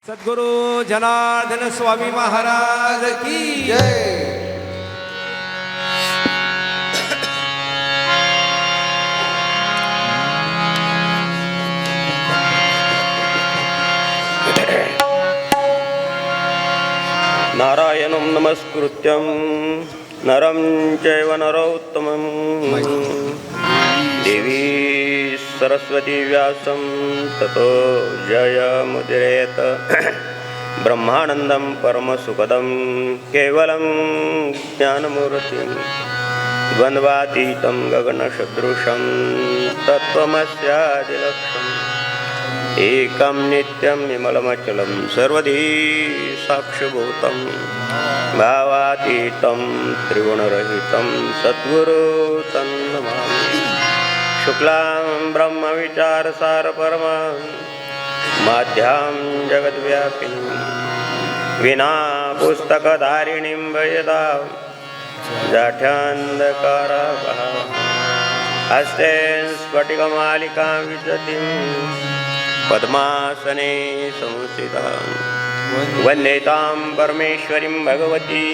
सद्गुरु जनार्दन स्वामी महाराज की जय. नारायणं नमस्कृत्यं नरं चैव नरोत्तमं देवी सरस्वती व्यासं ततो जयमुदीरयेत ब्रह्मानन्दं परमसुखदं केवलं ज्ञानमूर्तिं द्वन्द्वातीतं गगनसदृशं तत्त्वमस्यादिलक्ष्यम् एकं नित्यं विमलमचलं सर्वधी साक्षिभूतं भावातीतं त्रिगुणरहितं सद्गुरु तन्नमामि शुक्लां ब्रह्मविचारसारपरमां माध्यां जगद्व्यापिनीं विना पुस्तकधारिणीं वेदां जाठ्यान्धकारावः हस्ते स्फटिकमालिकां विदतीं पद्मासने संस्थितां वन्देतां परमेश्वरीं भगवती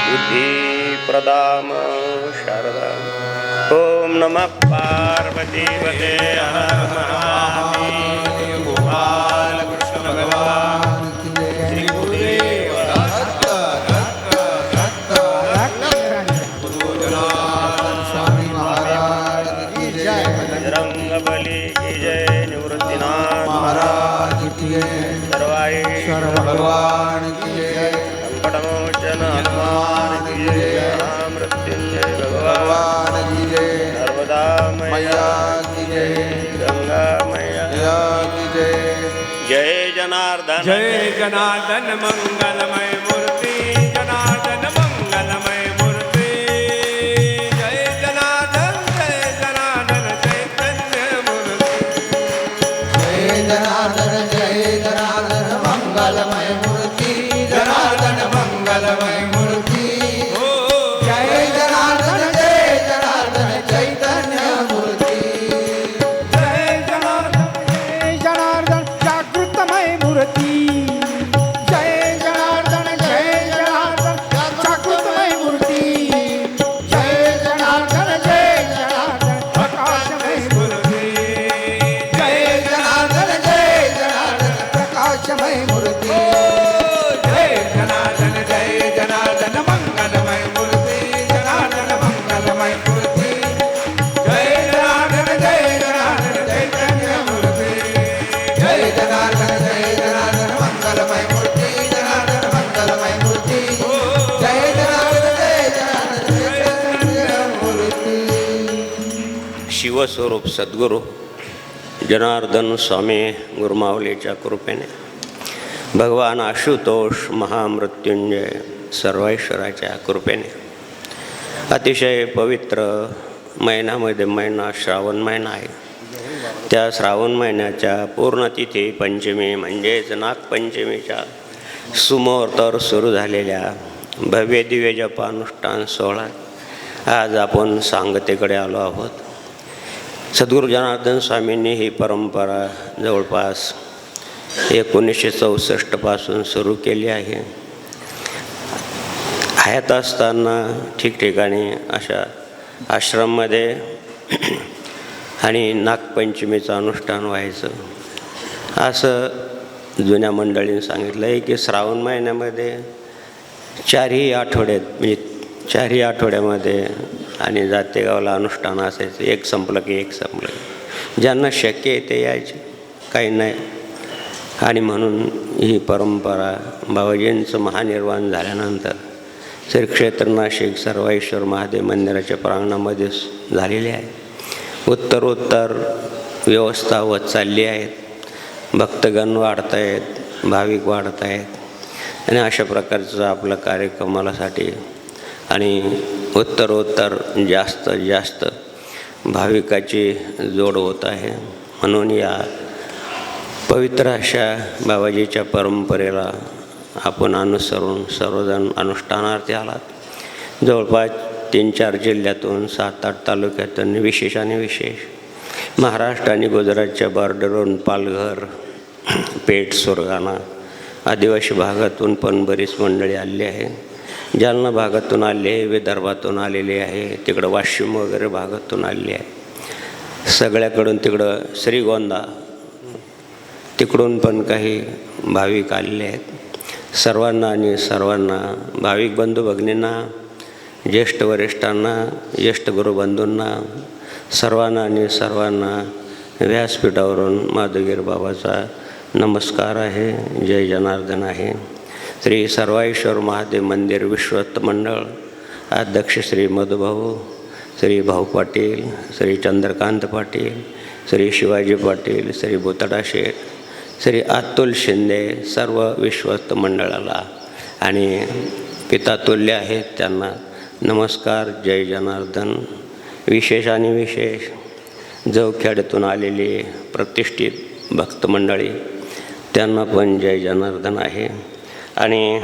बुद्धिप्रदां शारदाम् ॐ नमः पार्वतीपते हर महादेव गोपालकृष्ण भगवान श्री गुरुदेव स्वामी महाराज की जय. बजरंगबली की जय निवृत्तिनाथ महाराज की जय. सर्वाईश्वर भगवान की जय. संकटमोचन हनुमान की जय मृत्युंजय भगवान की जय. नर्मदा मैया की जय. गंगा मैया की जय. जय जनार्दन जय जनार्दन मंगलमय मूर्ति जनार्दन मंगलमय मूर्ति जय जनार्दन चैतन्य मूर्ति जय जनार्दन मंगलमय मूर्ति जनार्दन मंगलमय मूर्ति जय जनार्दन चैतन्य मूर्ति जय जनार्दन जागृतमय मूर्ती जय जनार्दन जागृतमय मूर्ती जय जनार्दन प्रकाशमय मूर्ती जय जनार्दन प्रकाशमय मूर्ति जय जनार्दन मंगलमय मूर्ति जनार्दन मंगलमय मूर्ति जय जनार्दन चैतन्य मूर्ति जय जनार्दन मंगलमय मूर्ति जनार्दन मंगलमय मूर्ति जय जनार्दन चैतन्य मूर्ति. शिवस्वरूप सद्गुरू जनार्दन स्वामी गुरुमाऊलीच्या कृपेने भगवान आशुतोष महामृत्युंजय सर्वेश्वराच्या कृपेने अतिशय पवित्र महिन्यामध्ये महिना श्रावण महिना आहे. त्या श्रावण महिन्याच्या पूर्णतिथी पंचमी म्हणजेच नागपंचमीच्या सुमुहूर्तावर सुरू झालेल्या भव्य दिव्य जपानुष्ठान सोहळ्यात आज आपण सांगतेकडे आलो आहोत. सद्गुरू जनार्दन स्वामींनी ही परंपरा जवळपास 1964 पासून सुरू केली आहे. हयात असताना ठिकठिकाणी अशा आश्रममध्ये आणि नागपंचमीचं अनुष्ठान व्हायचं. असं जुन्या मंडळींनी सांगितलं आहे की श्रावण महिन्यामध्ये चारही आठवड्यामध्ये आणि जातेगावाला अनुष्ठान असायचं. एक संपलं की एक संपलं. ज्यांना शक्य आहे ते यायचे, काही नाही. आणि म्हणून ही परंपरा बाबाजींचं महानिर्वाण झाल्यानंतर श्री क्षेत्र नाशिक सर्वेश्वर महादेव मंदिराच्या प्रांगणामध्ये झालेली आहे. उत्तरोत्तर व्यवस्था होत चालली आहेत. भक्तगण वाढत आहेत, भाविक वाढत आहेत आणि अशा प्रकारचं आपलं कार्यक्रमासाठी आणि उत्तरोत्तर जास्त भाविकाची जोड होत आहे. म्हणून या पवित्र अशा बाबाजीच्या परंपरेला आपण अनुसरून सर्वजण अनुष्ठानार्थी आलात. जवळपास 3-4 जिल्ह्यातून 7-8 तालुक्यातून विशेष महाराष्ट्र आणि गुजरातच्या बॉर्डरवरून पालघर पेठ, सुरगाणा आदिवासी भागातून पण बरीच मंडळी आली आहे. जालना भागातून आले आहे, विदर्भातून आलेले आहे, तिकडं वाशिम वगैरे भागातून आले आहे. सगळ्याकडून तिकडं श्रीगोंदा तिकडून पण काही भाविक आलेले आहेत. सर्वांना भाविक बंधू भगिनींना, ज्येष्ठ वरिष्ठांना, ज्येष्ठ गुरुबंधूंना सर्वांना व्यासपीठावरून माधवगिरी बाबाचा नमस्कार आहे. जय जनार्दन आहे. श्री सर्वाईश्वर महादेव मंदिर विश्वस्त मंडळ अध्यक्ष श्री मधुभाऊ, श्री भाऊ पाटील, श्री चंद्रकांत पाटील, श्री शिवाजी पाटील, श्री भूतडा शेठ, श्री अतुल शिंदे, सर्व विश्वस्त मंडळाला आणि पितातुल्य आहेत त्यांना नमस्कार. जय जनार्दन. विशेष जवखेड्यातून आलेली प्रतिष्ठित भक्तमंडळी त्यांना पण जय जनार्दन आहे. आणि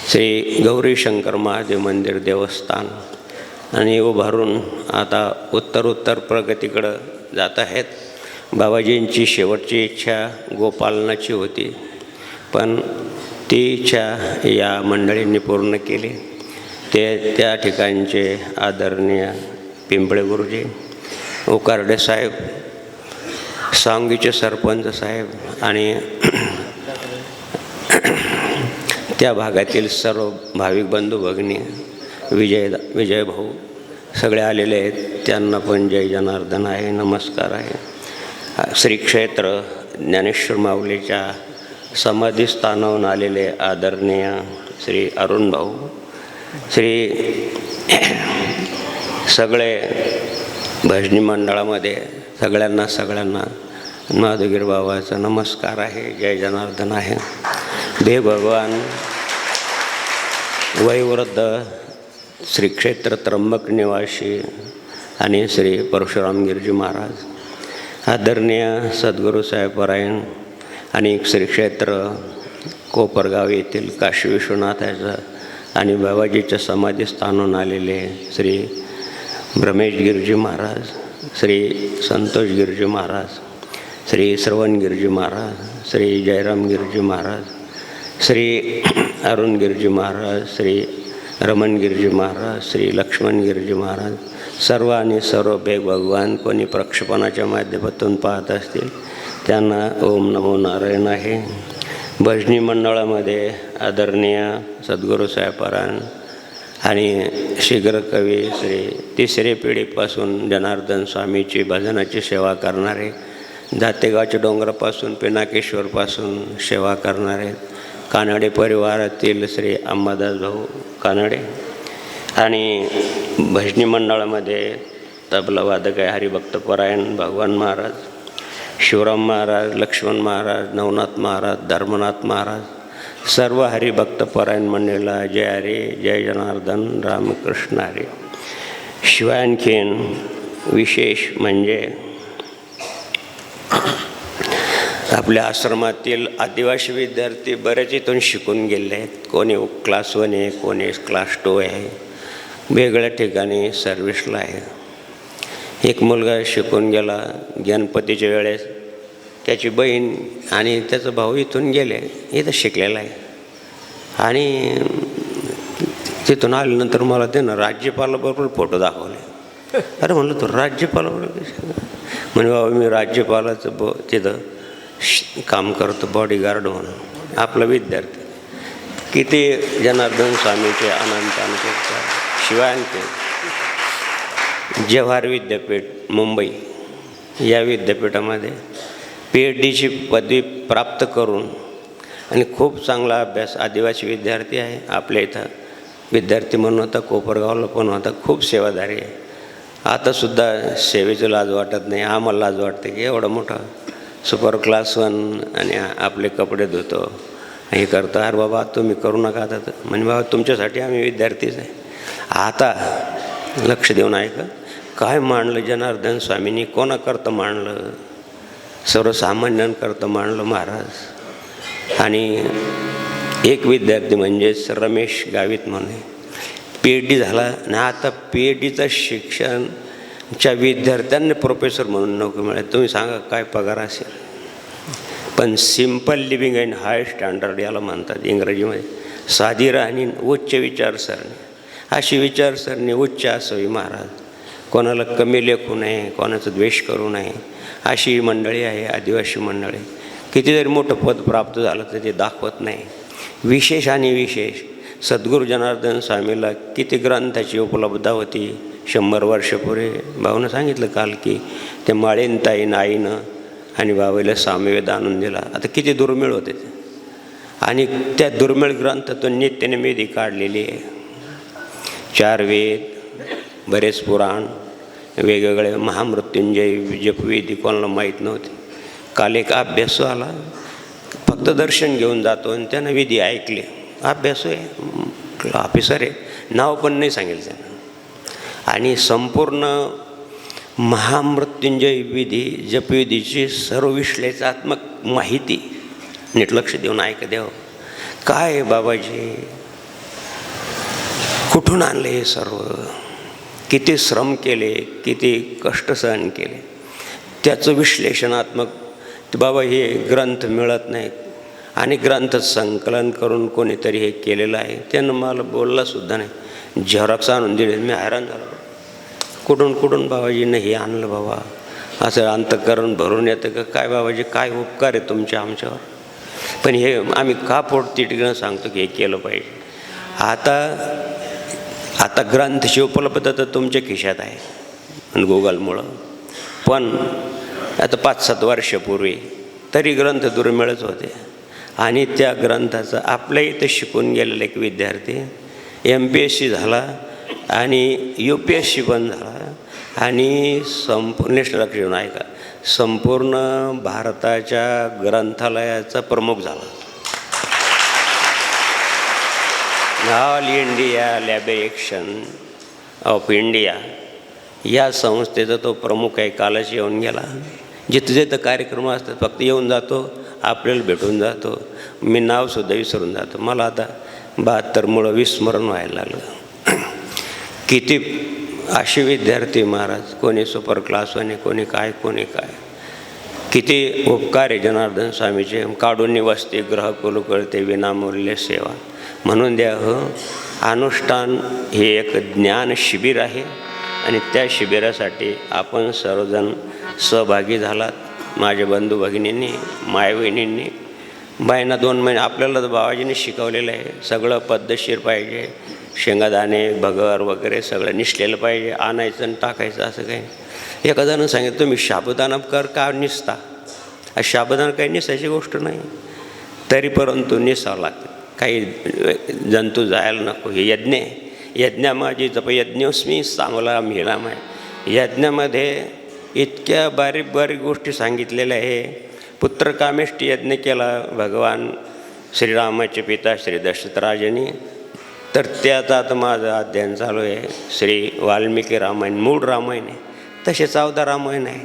श्री गौरी शंकर महादेव मंदिर देवस्थान आणि उभारून आता उत्तर प्रगतीकडं जात आहेत. बाबाजींची शेवटची इच्छा गोपालनाची होती, पण ती इच्छा या मंडळींनी पूर्ण केली. ते त्या ठिकाणचे आदरणीय पिंपळे गुरुजी, उकारडे साहेब, सांगीचे सरपंच साहेब आणि त्या भागातील सर्व भाविक बंधू भगिनी, विजय भाऊ सगळे आलेले आहेत. त्यांना पण जय जनार्दन आहे, नमस्कार आहे. श्री क्षेत्र ज्ञानेश्वर माऊलीच्या समाधीस्थानाहून आलेले आदरणीय श्री अरुण भाऊ, श्री सगळे भजनी मंडळामध्ये सगळ्यांना माधवगिरी बाबाचा नमस्कार आहे. जय जनार्दन आहे. देव भगवान वयोवृद्ध श्री क्षेत्र त्र्यंबक निवासी आणि श्री परशुरामगिरीजी महाराज, आदरणीय सद्गुरूसाहेब परायण आणि श्री क्षेत्र कोपरगाव येथील काशी विश्वनाथाचं आणि बाबाजीच्या समाधीस्थानाहून आलेले श्री ब्रह्मेश गिरजी महाराज, श्री संतोष गिरजी महाराज, श्री श्रवण गिरजी महाराज, श्री जयराम गिरजी महाराज, श्री अरुण गिरजी महाराज, श्री रमण गिरजी महाराज, श्री लक्ष्मण गिरजी महाराज, सर्व भेग भगवान कोणी प्रक्षेपणाच्या माध्यमातून पाहत असतील त्यांना ओम नमो नारायण आहे. भजनी मंडळामध्ये आदरणीय सद्गुरूसाहेब परायण आणि शीघ्र कवी श्री तिसरी पिढीपासून जनार्दन स्वामीची भजनाची सेवा करणारे, जातेगावच्या डोंगरापासून पिनाकेश्वरपासून सेवा करणारे कानडे परिवारातील श्री अंबादास भाऊ कानडे आणि भजनी मंडळामध्ये तबलावादक आहे हरिभक्त परायण भगवान महाराज, शिवराम महाराज, लक्ष्मण महाराज, नवनाथ महाराज, धर्मनाथ महाराज, सर्व हरिभक्त परायण मंडळीला जय हरी, जय जनार्दन, रामकृष्ण हरी. शिवाय आणखीन विशेष म्हणजे आपल्या आश्रमातील आदिवासी विद्यार्थी बरेच इथून शिकून गेले आहेत. कोणी क्लास 1 आहे, कोणी क्लास 2 आहे, वेगळ्या ठिकाणी सर्व्हिसला आहे. एक मुलगा शिकून गेला गणपतीच्या वेळेस, त्याची बहीण आणि त्याचा भाऊ इथून गेले, इथं शिकलेला आहे. आणि तिथून आल्यानंतर मला ते ना राज्यपालाबरोबर फोटो दाखवले. अरे म्हणलं तो राज्यपालाबरोबर म्हणे बाबा मी राज्यपालाचं तिथं काम करतो बॉडीगार्ड म्हणून. आपला विद्यार्थी किती जनार्दन स्वामीचे अनंत शिवाय आणखी जवाहर विद्यापीठ मुंबई या विद्यापीठामध्ये PhDची पदवी प्राप्त करून आणि खूप चांगला अभ्यास, आदिवासी विद्यार्थी आहे. आपल्या इथं विद्यार्थी म्हणून होता, कोपरगावला पण होता, खूप सेवादारी आहे. आतासुद्धा सेवेची लाज वाटत नाही. आम्हाला लाज वाटते की एवढा मोठा सुपर क्लास 1 आणि आपले कपडे धुतो हे करतो. अरे बाबा तुम्ही करू नका. आता म्हणजे बाबा तुमच्यासाठी आम्ही विद्यार्थीच आहे. आता लक्ष देऊन ऐका काय मांडलं जनार्दन स्वामींनी, कोणाकरता मांडलं, सर्वसामान्यांकरता मांडलं महाराज. आणि एक विद्यार्थी म्हणजेच रमेश गावित म्हणून PhD झाला आणि आता PhDचं शिक्षणच्या विद्यार्थ्यांनी प्रोफेसर म्हणून नोकरी मिळाली. तुम्ही सांगा काय पगार असेल. पण simple living and high standard याला म्हणतात इंग्रजीमध्ये. साधी राहणी, उच्च विचारसरणी. अशी विचारसरणी उच्च असावी महाराज. कोणाला कमी लेखू नये, कोणाचा द्वेष करू नये, अशी मंडळी आहे आदिवासी मंडळी. किती जरी मोठं पद प्राप्त झालं तर ते दाखवत नाही. विशेष आणि विशेष सद्गुरू जनार्दन स्वामीला किती ग्रंथाची उपलब्धता होती 100 वर्षापूर्वी. भाऊनं सांगितलं काल की ते माळीनताईनं आईनं आणि बाबाला सामवेद आणून दिला. आता किती दुर्मिळ होते ते, आणि त्या दुर्मिळ ग्रंथातून नित्यनिमित्त काढलेली आहे. 4 वेद, बरेच पुराण, वेगवेगळे महामृत्युंजय जपविधी कोणाला माहीत नव्हते. काल एक अभ्यासू आला, फक्त दर्शन घेऊन जातो आणि त्यानं विधी ऐकले. अभ्यासू आहे, ऑफिसर आहे, नाव पण नाही सांगितलं त्यानं. आणि संपूर्ण महामृत्युंजय विधी जपविधीची सर्व विश्लेषणात्मक माहिती नीट लक्ष देऊन ऐक द्यावं. काय बाबाजी, कुठून आणले हे सर्व, किती श्रम केले, किती कष्ट सहन केले, त्याचं विश्लेषणात्मक. बाबा हे ग्रंथ मिळत नाहीत, आणि ग्रंथ संकलन करून कोणीतरी हे केलेलं आहे. त्यानं मला बोललासुद्धा नाही, झेरॉक्स आणून दिले. मी हैराण झालो, कुठून कुठून बाबाजीनं हे आणलं बाबा. असं अंतःकरण भरून येतं का काय बाबाजी, काय उपकार आहे तुमचे आमच्यावर. पण हे आम्ही का पोटतिडकीनं सांगतो की हे केलं पाहिजे. आता ग्रंथची उपलब्धता तर तुमच्या खिशात आहे आणि गुगलमुळं. पण आता 5-7 वर्षापूर्वी तरी ग्रंथ दुर्मिळच होते. आणि त्या ग्रंथाचं आपल्या इथं शिकून गेलेला एक विद्यार्थी MPSC झाला आणि UPSC पण झाला, आणि नॅशनल घेऊन ऐका, संपूर्ण भारताच्या ग्रंथालयाचा प्रमुख झाला. ऑल इंडिया लायब्रेशन ऑफ इंडिया या संस्थेचा तो प्रमुख आहे. कालच येऊन गेला. जिथं जिथं कार्यक्रम असतात फक्त येऊन जातो, आपल्याला भेटून जातो. मी नावसुद्धा विसरून जातो. मला आता 72 विस्मरण व्हायला लागलं. किती असे विद्यार्थी महाराज, कोणी सुपर क्लासवाने, कोणी काय, किती उपकार आहे जनार्दन स्वामीचे. काढून वसते ग्रह कुल कळते विनामूल्य सेवा. म्हणून द्या हो, अनुष्ठान हे एक ज्ञान शिबिर आहे, आणि त्या शिबिरासाठी आपण सर्वजण सहभागी झालात. माझ्या बंधू भगिनींनी, मायबहिणींनी. बाईंना 2 महिने आपल्याला तर बाबाजींनी शिकवलेलं आहे. सगळं पद्धतशीर पाहिजे, शेंगादाणे भगर वगैरे सगळं निसलेलं पाहिजे, आणायचं आणि टाकायचं असं काही. एखाद्यानं सांगितलं तुम्ही साबुदाणा कर का निसता. साबुदाणा काही निसायची गोष्ट नाही, तरी परंतु निसावं लागतं. काही जंतू जायला नको. हे यज्ञ माझी जपयज्ञोस्मी चांगला मिळामाय. यज्ञामध्ये इतक्या बारीक बारीक गोष्टी सांगितलेल्या आहे. पुत्रकामेष्टी यज्ञ केला भगवान श्रीरामाचे पिता श्री दशरथराजांनी. तर त्याचा आता माझं अध्ययन चालू आहे. श्री वाल्मिकी रामायण मूळ रामायण आहे, तसे 14 रामायण आहे.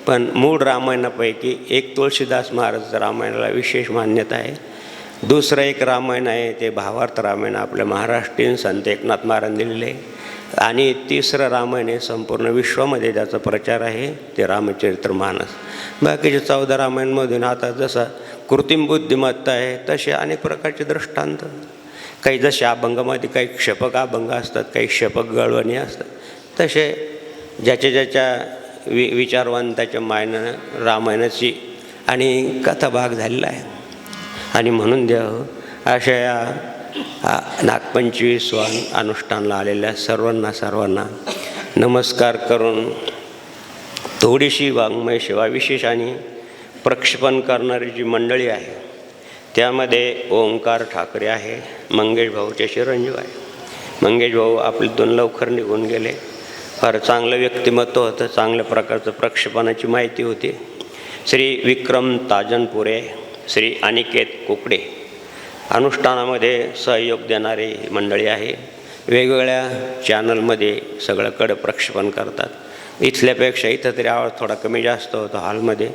पण मूळ रामायणापैकी एक तुळशीदास महाराजाचं रामायणाला विशेष मान्यता आहे. दुसरं एक रामायण आहे ते भावार्थ रामायण, आपल्या महाराष्ट्रीयन संत एकनाथ महाराजांनी दिलेले आहे. आणि तिसरं रामायण आहे संपूर्ण विश्वामध्ये ज्याचा प्रचार आहे ते रामचरित्रमानस. बाकीचे 14 रामायणमधून आता जसा कृत्रिम बुद्धिमत्ता आहे तसे अनेक प्रकारचे दृष्टांत. काही जसे अभंगामध्ये काही क्षपक अभंग असतात, काही क्षपक गळवणी असतात, तसे ज्याच्या विचारवंताच्या मायनं रामायणाची आणि कथा भाग झालेला आहे. आणि म्हणून द्यावं अशा या नागपंचमीसवान अनुष्ठानाला आलेल्या सर्वांना नमस्कार करून थोडीशी वाङ्मय सेवा विशेष आणि प्रक्षेपण करणारी जी मंडळी आहे त्यामध्ये ओंकार ठाकरे आहे, मंगेश भाऊचे चिरंजीव आहे. मंगेश भाऊ आपल्यातून लवकर निघून गेले. फार चांगलं व्यक्तिमत्व होतं, चांगल्या प्रकारचं प्रक्षेपणाची माहिती होती. श्री विक्रम ताजनपुरे, श्री अनिकेत कुकडे अनुष्ठानामध्ये सहयोग देणारी मंडळी आहे. वेगवेगळ्या चॅनलमध्ये सगळ्याकडे प्रक्षेपण करतात. इथल्यापेक्षा इथं तरी आवाज थोडा कमी जास्त होतो हॉलमध्ये,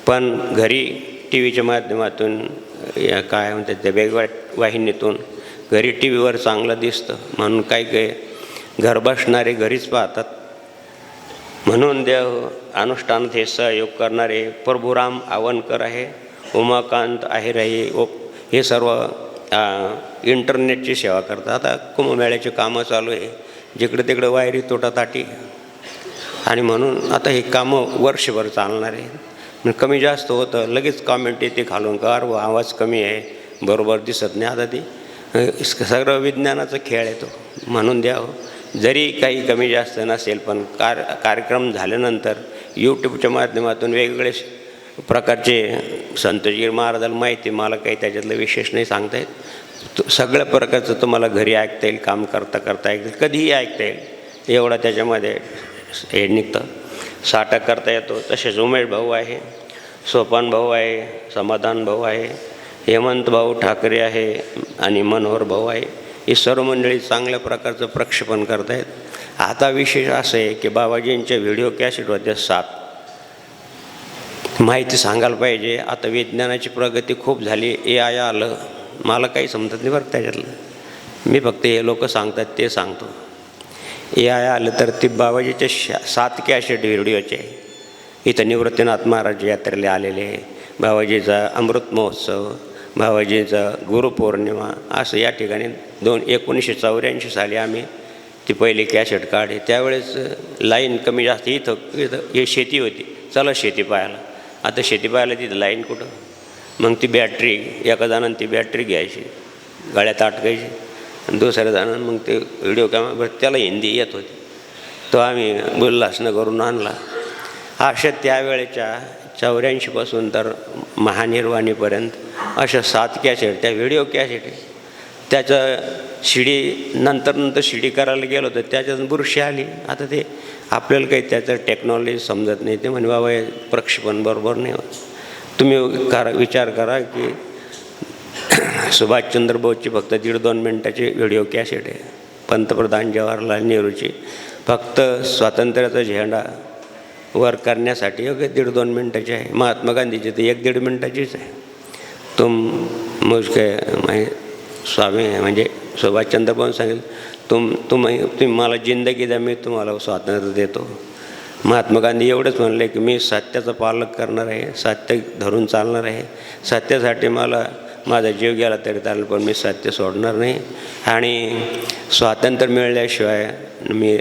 पण घरी टी व्हीच्या माध्यमातून या काय म्हणतात त्या वेगवेगळ्या वाहिनीतून घरी टी व्हीवर चांगलं दिसतं म्हणून काही घर बसणारे घरीच पाहतात. म्हणून देव अनुष्ठानात हे सहयोग करणारे प्रभुराम आवनकर आहे, उमाकांत आहेराई हे सर्व इंटरनेटची सेवा करतात. आता कुंभमेळ्याची कामं चालू आहे, जिकडे तिकडे वायरी तोटाताटी, आणि म्हणून आता हे कामं वर्षभर चालणार आहे. कमी जास्त होतं, लगेच कॉमेंट येते खालून का व आवाज कमी आहे, बरोबर दिसत नाही. आता ती सगळं विज्ञानाचा खेळ आहे तो. म्हणून द्यावं, जरी काही कमी जास्त नसेल पण कार्यक्रम झाल्यानंतर यूट्यूबच्या माध्यमातून वेगवेगळे प्रकारचे संतोषगिरी महाराजाला माहिती, मला काही त्याच्यातलं विशेष नाही सांगता येत. सगळ्या प्रकारचं तुम्हाला घरी ऐकता येईल, काम करता करता ऐकता येईल, कधीही ऐकता येईल, एवढा त्याच्यामध्ये हे निघतं. साठा करता येतो. तसेच उमेश भाऊ आहे, सोपान भाऊ आहे, समाधान भाऊ आहे, हेमंत भाऊ ठाकरे आहे आणि मनोहर भाऊ आहे. ही सर्व मंडळी चांगल्या प्रकारचं प्रक्षेपण करतायत. आता विशेष असं आहे की बाबाजींच्या व्हिडिओ कॅसेट होत्या 7. माहिती सांगायला पाहिजे. आता विज्ञानाची प्रगती खूप झाली, AI आलं, मला काही समजत नाही बरं त्याच्यातलं. मी फक्त हे लोक सांगतात ते सांगतो. AI आलं तर ती बाबाजीच्या 7 कॅसेट व्हिडिओचे इथं निवृत्तीनाथ महाराज यात्रेला आलेले, बाबाजीचा अमृत महोत्सव, बाबाजीचा गुरुपौर्णिमा, असं या ठिकाणी 1984 साली आम्ही ती पहिली कॅसेट काढली. त्यावेळेस लाईन कमी जास्त, इथं हे शेती होती, चला शेती पाहायला. आता शेती पाहायला तिथं लाईन कुठं. मग ती बॅटरी, एका जणानं ती बॅटरी घ्यायची, गळ्यात अटकायची, आणि दुसऱ्या जणानं मग ते व्हिडिओ कॅमेरा, त्याला हिंदी येत होती, तो आम्ही उल्हासनगरून आणला. अशा त्यावेळेच्या 84 तर महानिर्वाणीपर्यंत अशा 7 कॅसेट, त्या व्हिडिओ कॅसेट आहे. त्याचं शिडी नंतर शिडी करायला गेलो तर त्याच्यात बुरशी आली. आता ते आपल्याला काही त्याचं टेक्नॉलॉजी समजत नाही. ते म्हणे बाबा हे प्रक्षेपण बरोबर नाही होत. तुम्ही विचार करा की सुभाषचंद्र बोसची फक्त 1.5-2 मिनटाची व्हिडिओ कॅसेट आहे. पंतप्रधान जवाहरलाल नेहरूची फक्त स्वातंत्र्याचा झेंडा वर करण्यासाठी 1.5-2 मिनटाची आहे. महात्मा गांधीची तर 1-1.5 मिनटाचीच आहे. मुझके स्वामी म्हणजे सुभाषचंद्र बोस सांगेल, तुम्ही मला जिंदगी द्या, मी तुम्हाला स्वातंत्र्य देतो. महात्मा गांधी एवढंच म्हणले की मी सत्याचं पालक करणार आहे, सत्य धरून चालणार आहे, सत्यासाठी मला माझा जीव गेला तरी चालेल, पण मी सत्य सोडणार नाही, आणि स्वातंत्र्य मिळाल्याशिवाय मी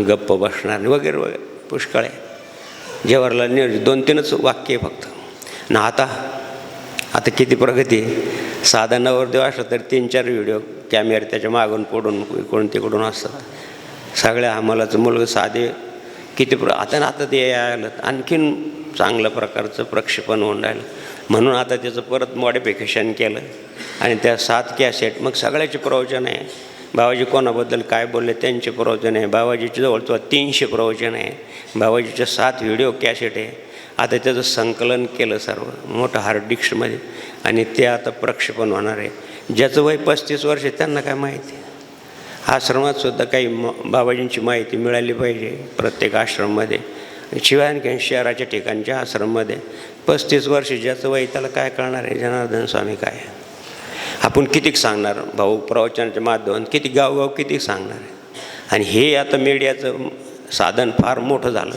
गप्प बसणार नाही, वगैरे वगैरे पुष्कळ आहे. जवाहरलाल नेहरू 2-3च वाक्य फक्त. ना आता किती प्रगती. साधा नवरदेव असला तर 3-4 व्हिडिओ कॅमेरे त्याच्या मागून पुढून इकडून तिकडून असतात. सगळ्या आम्हालाच मुलगा साधे किती आता ते आलं, आणखीन चांगल्या प्रकारचं प्रक्षेपण होऊन राहिलं. म्हणून आता त्याचं परत मॉडिफिकेशन केलं आणि त्या 7 कॅसेट, मग सगळ्याचे प्रवचन आहे. बाबाजी कोणाबद्दल काय बोलले त्यांचे प्रवचन आहे. बाबाजीच्या जवळचं 300 प्रवचन आहे. बाबाजीच्या 7 व्हिडिओ कॅसेट आहे. आता त्याचं संकलन केलं सर्व मोठं हार्ड डिस्कमध्ये, आणि ते आता प्रक्षेपण होणार आहे. ज्याचं वय 35 वर्ष त्यांना काय माहिती. आश्रमातसुद्धा काही बाबाजींची माहिती मिळाली पाहिजे प्रत्येक आश्रममध्ये. शिवाय आणखी शहराच्या ठिकाणच्या आश्रममध्ये 35 वर्ष ज्याचं वय त्याला काय कळणार आहे जनार्दन स्वामी काय. आपण कितीक सांगणार भाऊ, प्रवचनाच्या माध्यमातून किती गावगाव किती सांगणार आहे. आणि हे आता मीडियाचं साधन फार मोठं झालं.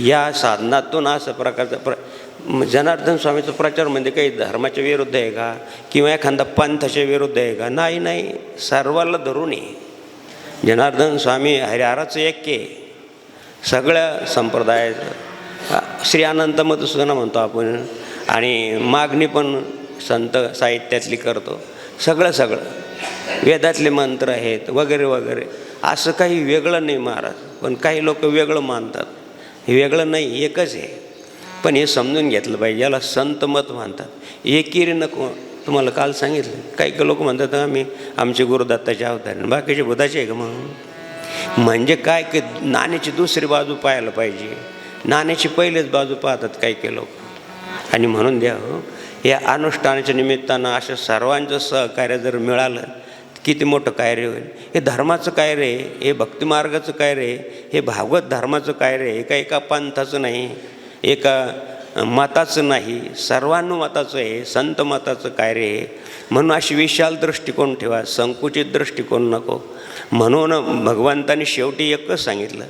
या साधनातून असं प्रकारचं जनार्दन स्वामीचा प्रचार म्हणजे काही धर्माच्या विरुद्ध आहे का, किंवा एखादा पंथाच्या विरुद्ध आहे का? नाही, सर्वाला धरून आहे. जनार्दन स्वामी हरिहराचं ऐक्य आहे, सगळ्या संप्रदायाचं. श्री अनंत मधुसूदन म्हणतो आपण, आणि मागणी पण संत साहित्यातली करतो. सगळं वेदातले मंत्र आहेत वगैरे वगैरे. असं काही वेगळं नाही महाराज, पण काही लोक वेगळं मानतात. हे वेगळं नाही, एकच आहे. पण हे समजून घेतलं पाहिजे. याला संत मत म्हणतात. एकेरी नको. तुम्हाला काल सांगितलं, काही लोक म्हणतात आम्ही आमचे गुरुदत्ताचे अवतार, बाकीचे बुधाचे आहे का म्हणून. म्हणजे काय की नाण्याची दुसरी बाजू पाहायला पाहिजे. नाण्याची पहिलेच बाजू पाहतात काही लोक. आणि म्हणून द्यावं, या अनुष्ठानाच्या निमित्तानं असं सर्वांचं सहकार्य जर मिळालं किती मोठं कार्य होईल. हे धर्माचं कार्य आहे, हे भक्तिमार्गाचं कार्य आहे, हे भागवत धर्माचं कार्य आहे. एका पंथाचं नाही, एका मताचं नाही, सर्वानुमताचं आहे, संत मताचं कार्य आहे. म्हणून अशी विशाल दृष्टिकोन ठेवा, संकुचित दृष्टिकोन नको. म्हणून भगवंतांनी शेवटी एकच सांगितलं,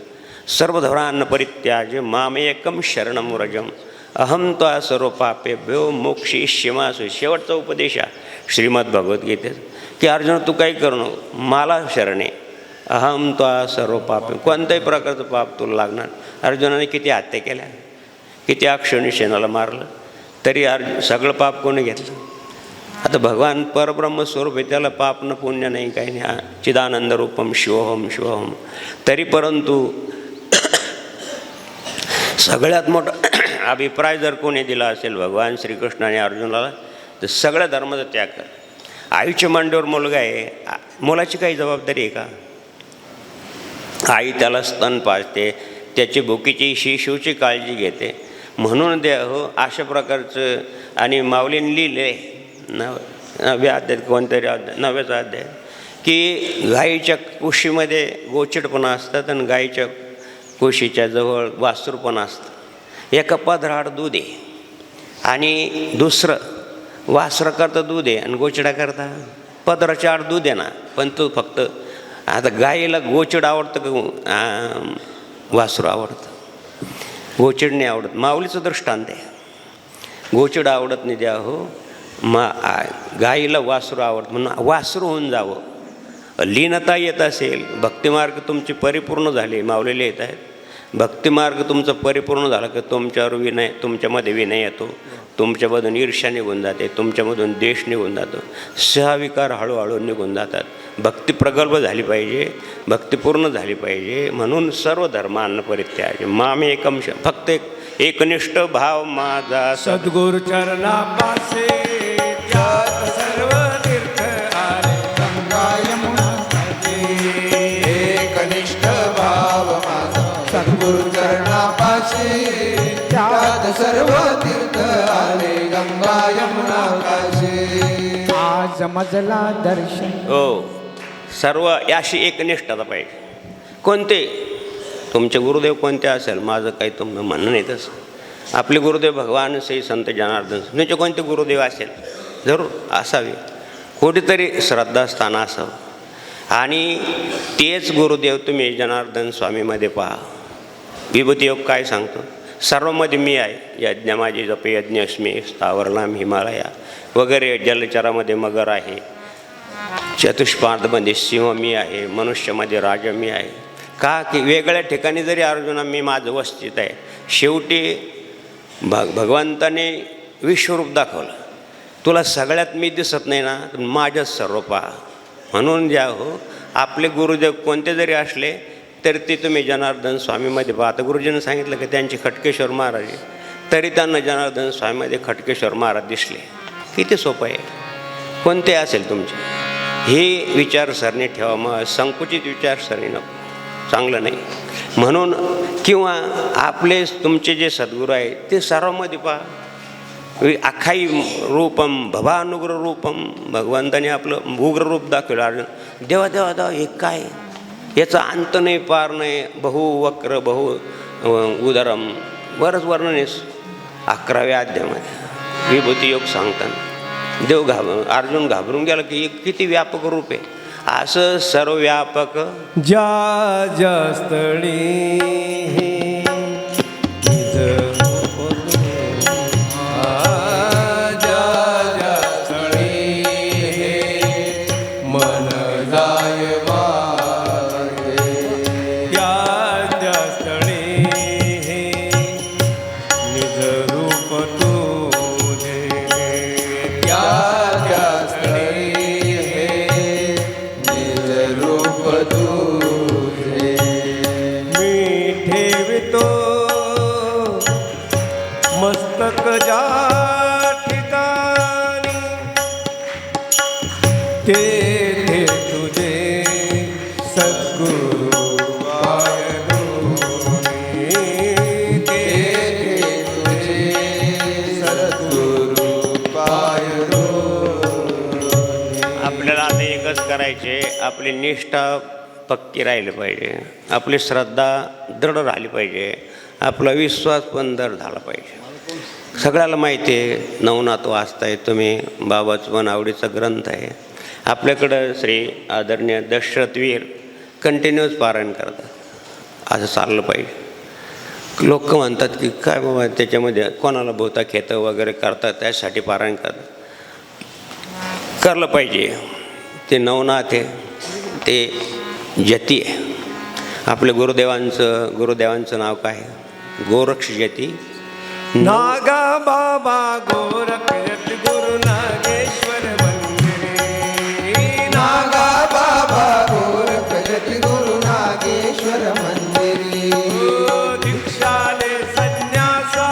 सर्व धर्मान् परित्याज्य मामेकं शरणं व्रज. अहम त्वा सर्व पापेभ्यो मोक्षयिष्यामि. शेवटचा उपदेश आहे श्रीमद भगवद्गीतेत की अर्जुन तू काही करू नको, मला शरणे. अहम त्वा सर्व पापे, कोणत्याही प्रकारचं पाप तुला लागणार. अर्जुनाने किती हत्या केल्या, किती अक्षणी शेणाला मारलं, तरी सगळं पाप कोणी घेतलं. आता भगवान परब्रह्म स्वरूप आहे, त्याला पाप न पुण्य नाही, काही नाही. चिदानंद रूपम शिवोहम शिवोहम. तरी परंतु सगळ्यात मोठा अभिप्राय जर कोणी दिला असेल भगवान श्रीकृष्णाने अर्जुनाला, तर सगळ्या धर्माचा त्याग कर. आईच्या मांडीवर मुलगा आहे, मुलाची काही जबाबदारी आहे का? आई त्याला स्तन पाजते, त्याची भुकीची शिशूची काळजी घेते. म्हणून द्या हो अशा प्रकारचं. आणि माऊलीने लिहिले नव्या अध्याय, कोणतरी अध्याय, नव्याचा अध्याय, की गाईच्या कुशीमध्ये गोचिडपणा असतात आणि गाईच्या कुशीच्या जवळ वासरूपणा असतं. एका पदराड दूध आहे आणि दुसरं वासराकरता दूध आहे आणि गोचिडाकरता पदराच्या आड दूध आहे ना. पण तो फक्त आता गाईला गोचिड आवडतं का वासरू आवडतं? गोचिड नाही आवडत. माऊलीचं दृष्टांत आहे. गोचिड आवडत नाही द्या हो, गाईला वासरू आवडतं. म्हणून वासरू होऊन जावं. लीनता येत असेल, भक्तिमार्ग तुमची परिपूर्ण झाली, माऊलीला येत आहेत. भक्तिमार्ग तुमचा परिपूर्ण झाला की तुमच्यावर विनय, तुमच्यामध्ये विनय येतो, तुमच्यामधून ईर्ष्या निघून जाते, तुमच्यामधून द्वेष निघून जातो, सहविकार हळूहळू निघून जातात. भक्ती प्रगल्भ झाली पाहिजे, भक्तिपूर्ण झाली पाहिजे. म्हणून सर्व धर्मांना परित्याग मामे एकम, फक्त एकनिष्ठ भाव माझा सद्गुरु चरणापासे त्यात सर्व तीर्थ आले. गंगा यमुना एकनिष्ठ भाव माझा सद्गुरु चरणापाशी, त्यात सर्व तीर्थ आले गंगा यमुना काशी. आज मजला दर्शन. हो, सर्व अशी एकनिष्ठता पाहिजे. कोणते तुमचे गुरुदेव कोणते असेल, माझं काही तुमचं म्हणणं नाही तसं. आपले गुरुदेव भगवान श्री संत जनार्दन, तुमचे कोणते गुरुदेव असेल जरूर असावे, कुठेतरी श्रद्धास्थान असावं. आणि तेच गुरुदेव तुम्ही जनार्दन स्वामीमध्ये पहा. विभूती योग काय सांगतो? सर्वमध्ये मी आहे. यज्ञ माझी जप यज्ञस्मी, स्थावरलाम हिमालया वगैरे. जलचरामध्ये मगर आहे, चतुष्पादमध्ये सिंह मी आहे, मनुष्यामध्ये राजा मी आहे. का की वेगळ्या ठिकाणी जरी अर्जुना मी माझं वस्थित आहे, शेवटी भगवंताने विश्वरूप दाखवलं. तुला सगळ्यात मी दिसत नाही ना, तर माझ्याच सर्व पहा. म्हणून ज्या हो आपले गुरुदेव कोणते जरी असले तरी ते तुम्ही जनार्दन स्वामीमध्ये पहा. आता गुरुजींनी सांगितलं की त्यांचे खटकेश्वर महाराज, तरी त्यांना जनार्दन स्वामीमध्ये खटकेश्वर महाराज दिसले. किती सोपं आहे. कोणते असेल तुमचे, ही विचारसरणी ठेवा. मग संकुचित विचारसरणी नको, चांगलं नाही. म्हणून किंवा आपले तुमचे जे सद्गुरू आहे ते सर्वामध्ये पहा. अखाई रूपम भवानुग्र रूपम, भगवंताने आपलं उग्र रूप दाखवलं. अर्जुन देवा देवा देवा हे काय, याचा अंत नाही, पार नाही. बहुवक्र बहु उदरम, बरंच वर्णन आहे 11व्या अध्यायामध्ये विभूती योग सांगताना. देव अर्जुन घाबरून गेला की किती व्यापक रूप आहे. असं सर्व व्यापक ज्या ज्या स्थळी मन जाय वागे, त्या त्या स्थळी निज रूप तुझे, त्या त्या स्थळी निज रूप तुझे. मी ठेवितो मस्तक ज्या ठिकाणी, तेथे तुझे सद्गुरु पाय दोन्ही, तेथे तुझे सद्गुरु पाय दोन्ही. आपल्याला आता एकच करायचे. आपली निष्ठा पक्की राहिली पाहिजे, आपली श्रद्धा दृढ राहिली पाहिजे, आपला विश्वास पण दृढ झाला पाहिजे. सगळ्याला माहिती आहे, नवनाथ वाचताय तुम्ही, बाबाचं पण आवडीचा ग्रंथ आहे. आपल्याकडं श्री आदरणीय दशरथवीर कंटिन्यूअस पारायण करतात. असं चाललं पाहिजे. लोक म्हणतात की काय बाबा त्याच्यामध्ये कोणाला बहुता खेतं वगैरे करतात, त्यासाठी पारायण करतात. करलं पाहिजे. ते नवनाथ आहे, ते जती आहे. आपल्या गुरुदेवांचं नाव काय आहे? गोरक्ष जती. नागा बाबा गोरख जती गुरु नागेश्वर मंदिरे. नागा बाबा गोरख जती गुरु नागेश्वर मंदिरी. दीक्षाले संन्यासा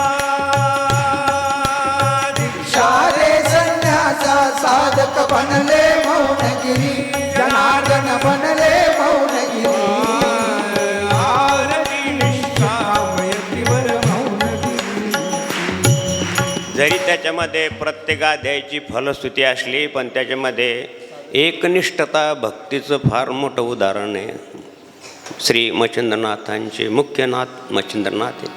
शाले संन्यासा साधक बनले मौनगिरी. जनार्दन बनले मौनगिरी. आरती निष्ठामयतीवर जरी त्याच्यामध्ये प्रत्येक अध्यायाची फलश्रुती असली, पण त्याच्यामध्ये एकनिष्ठता भक्तीचं फार मोठं उदाहरण आहे. श्री मच्छिंद्रनाथांचे मुख्य नाथ मच्छिंद्रनाथ आहे,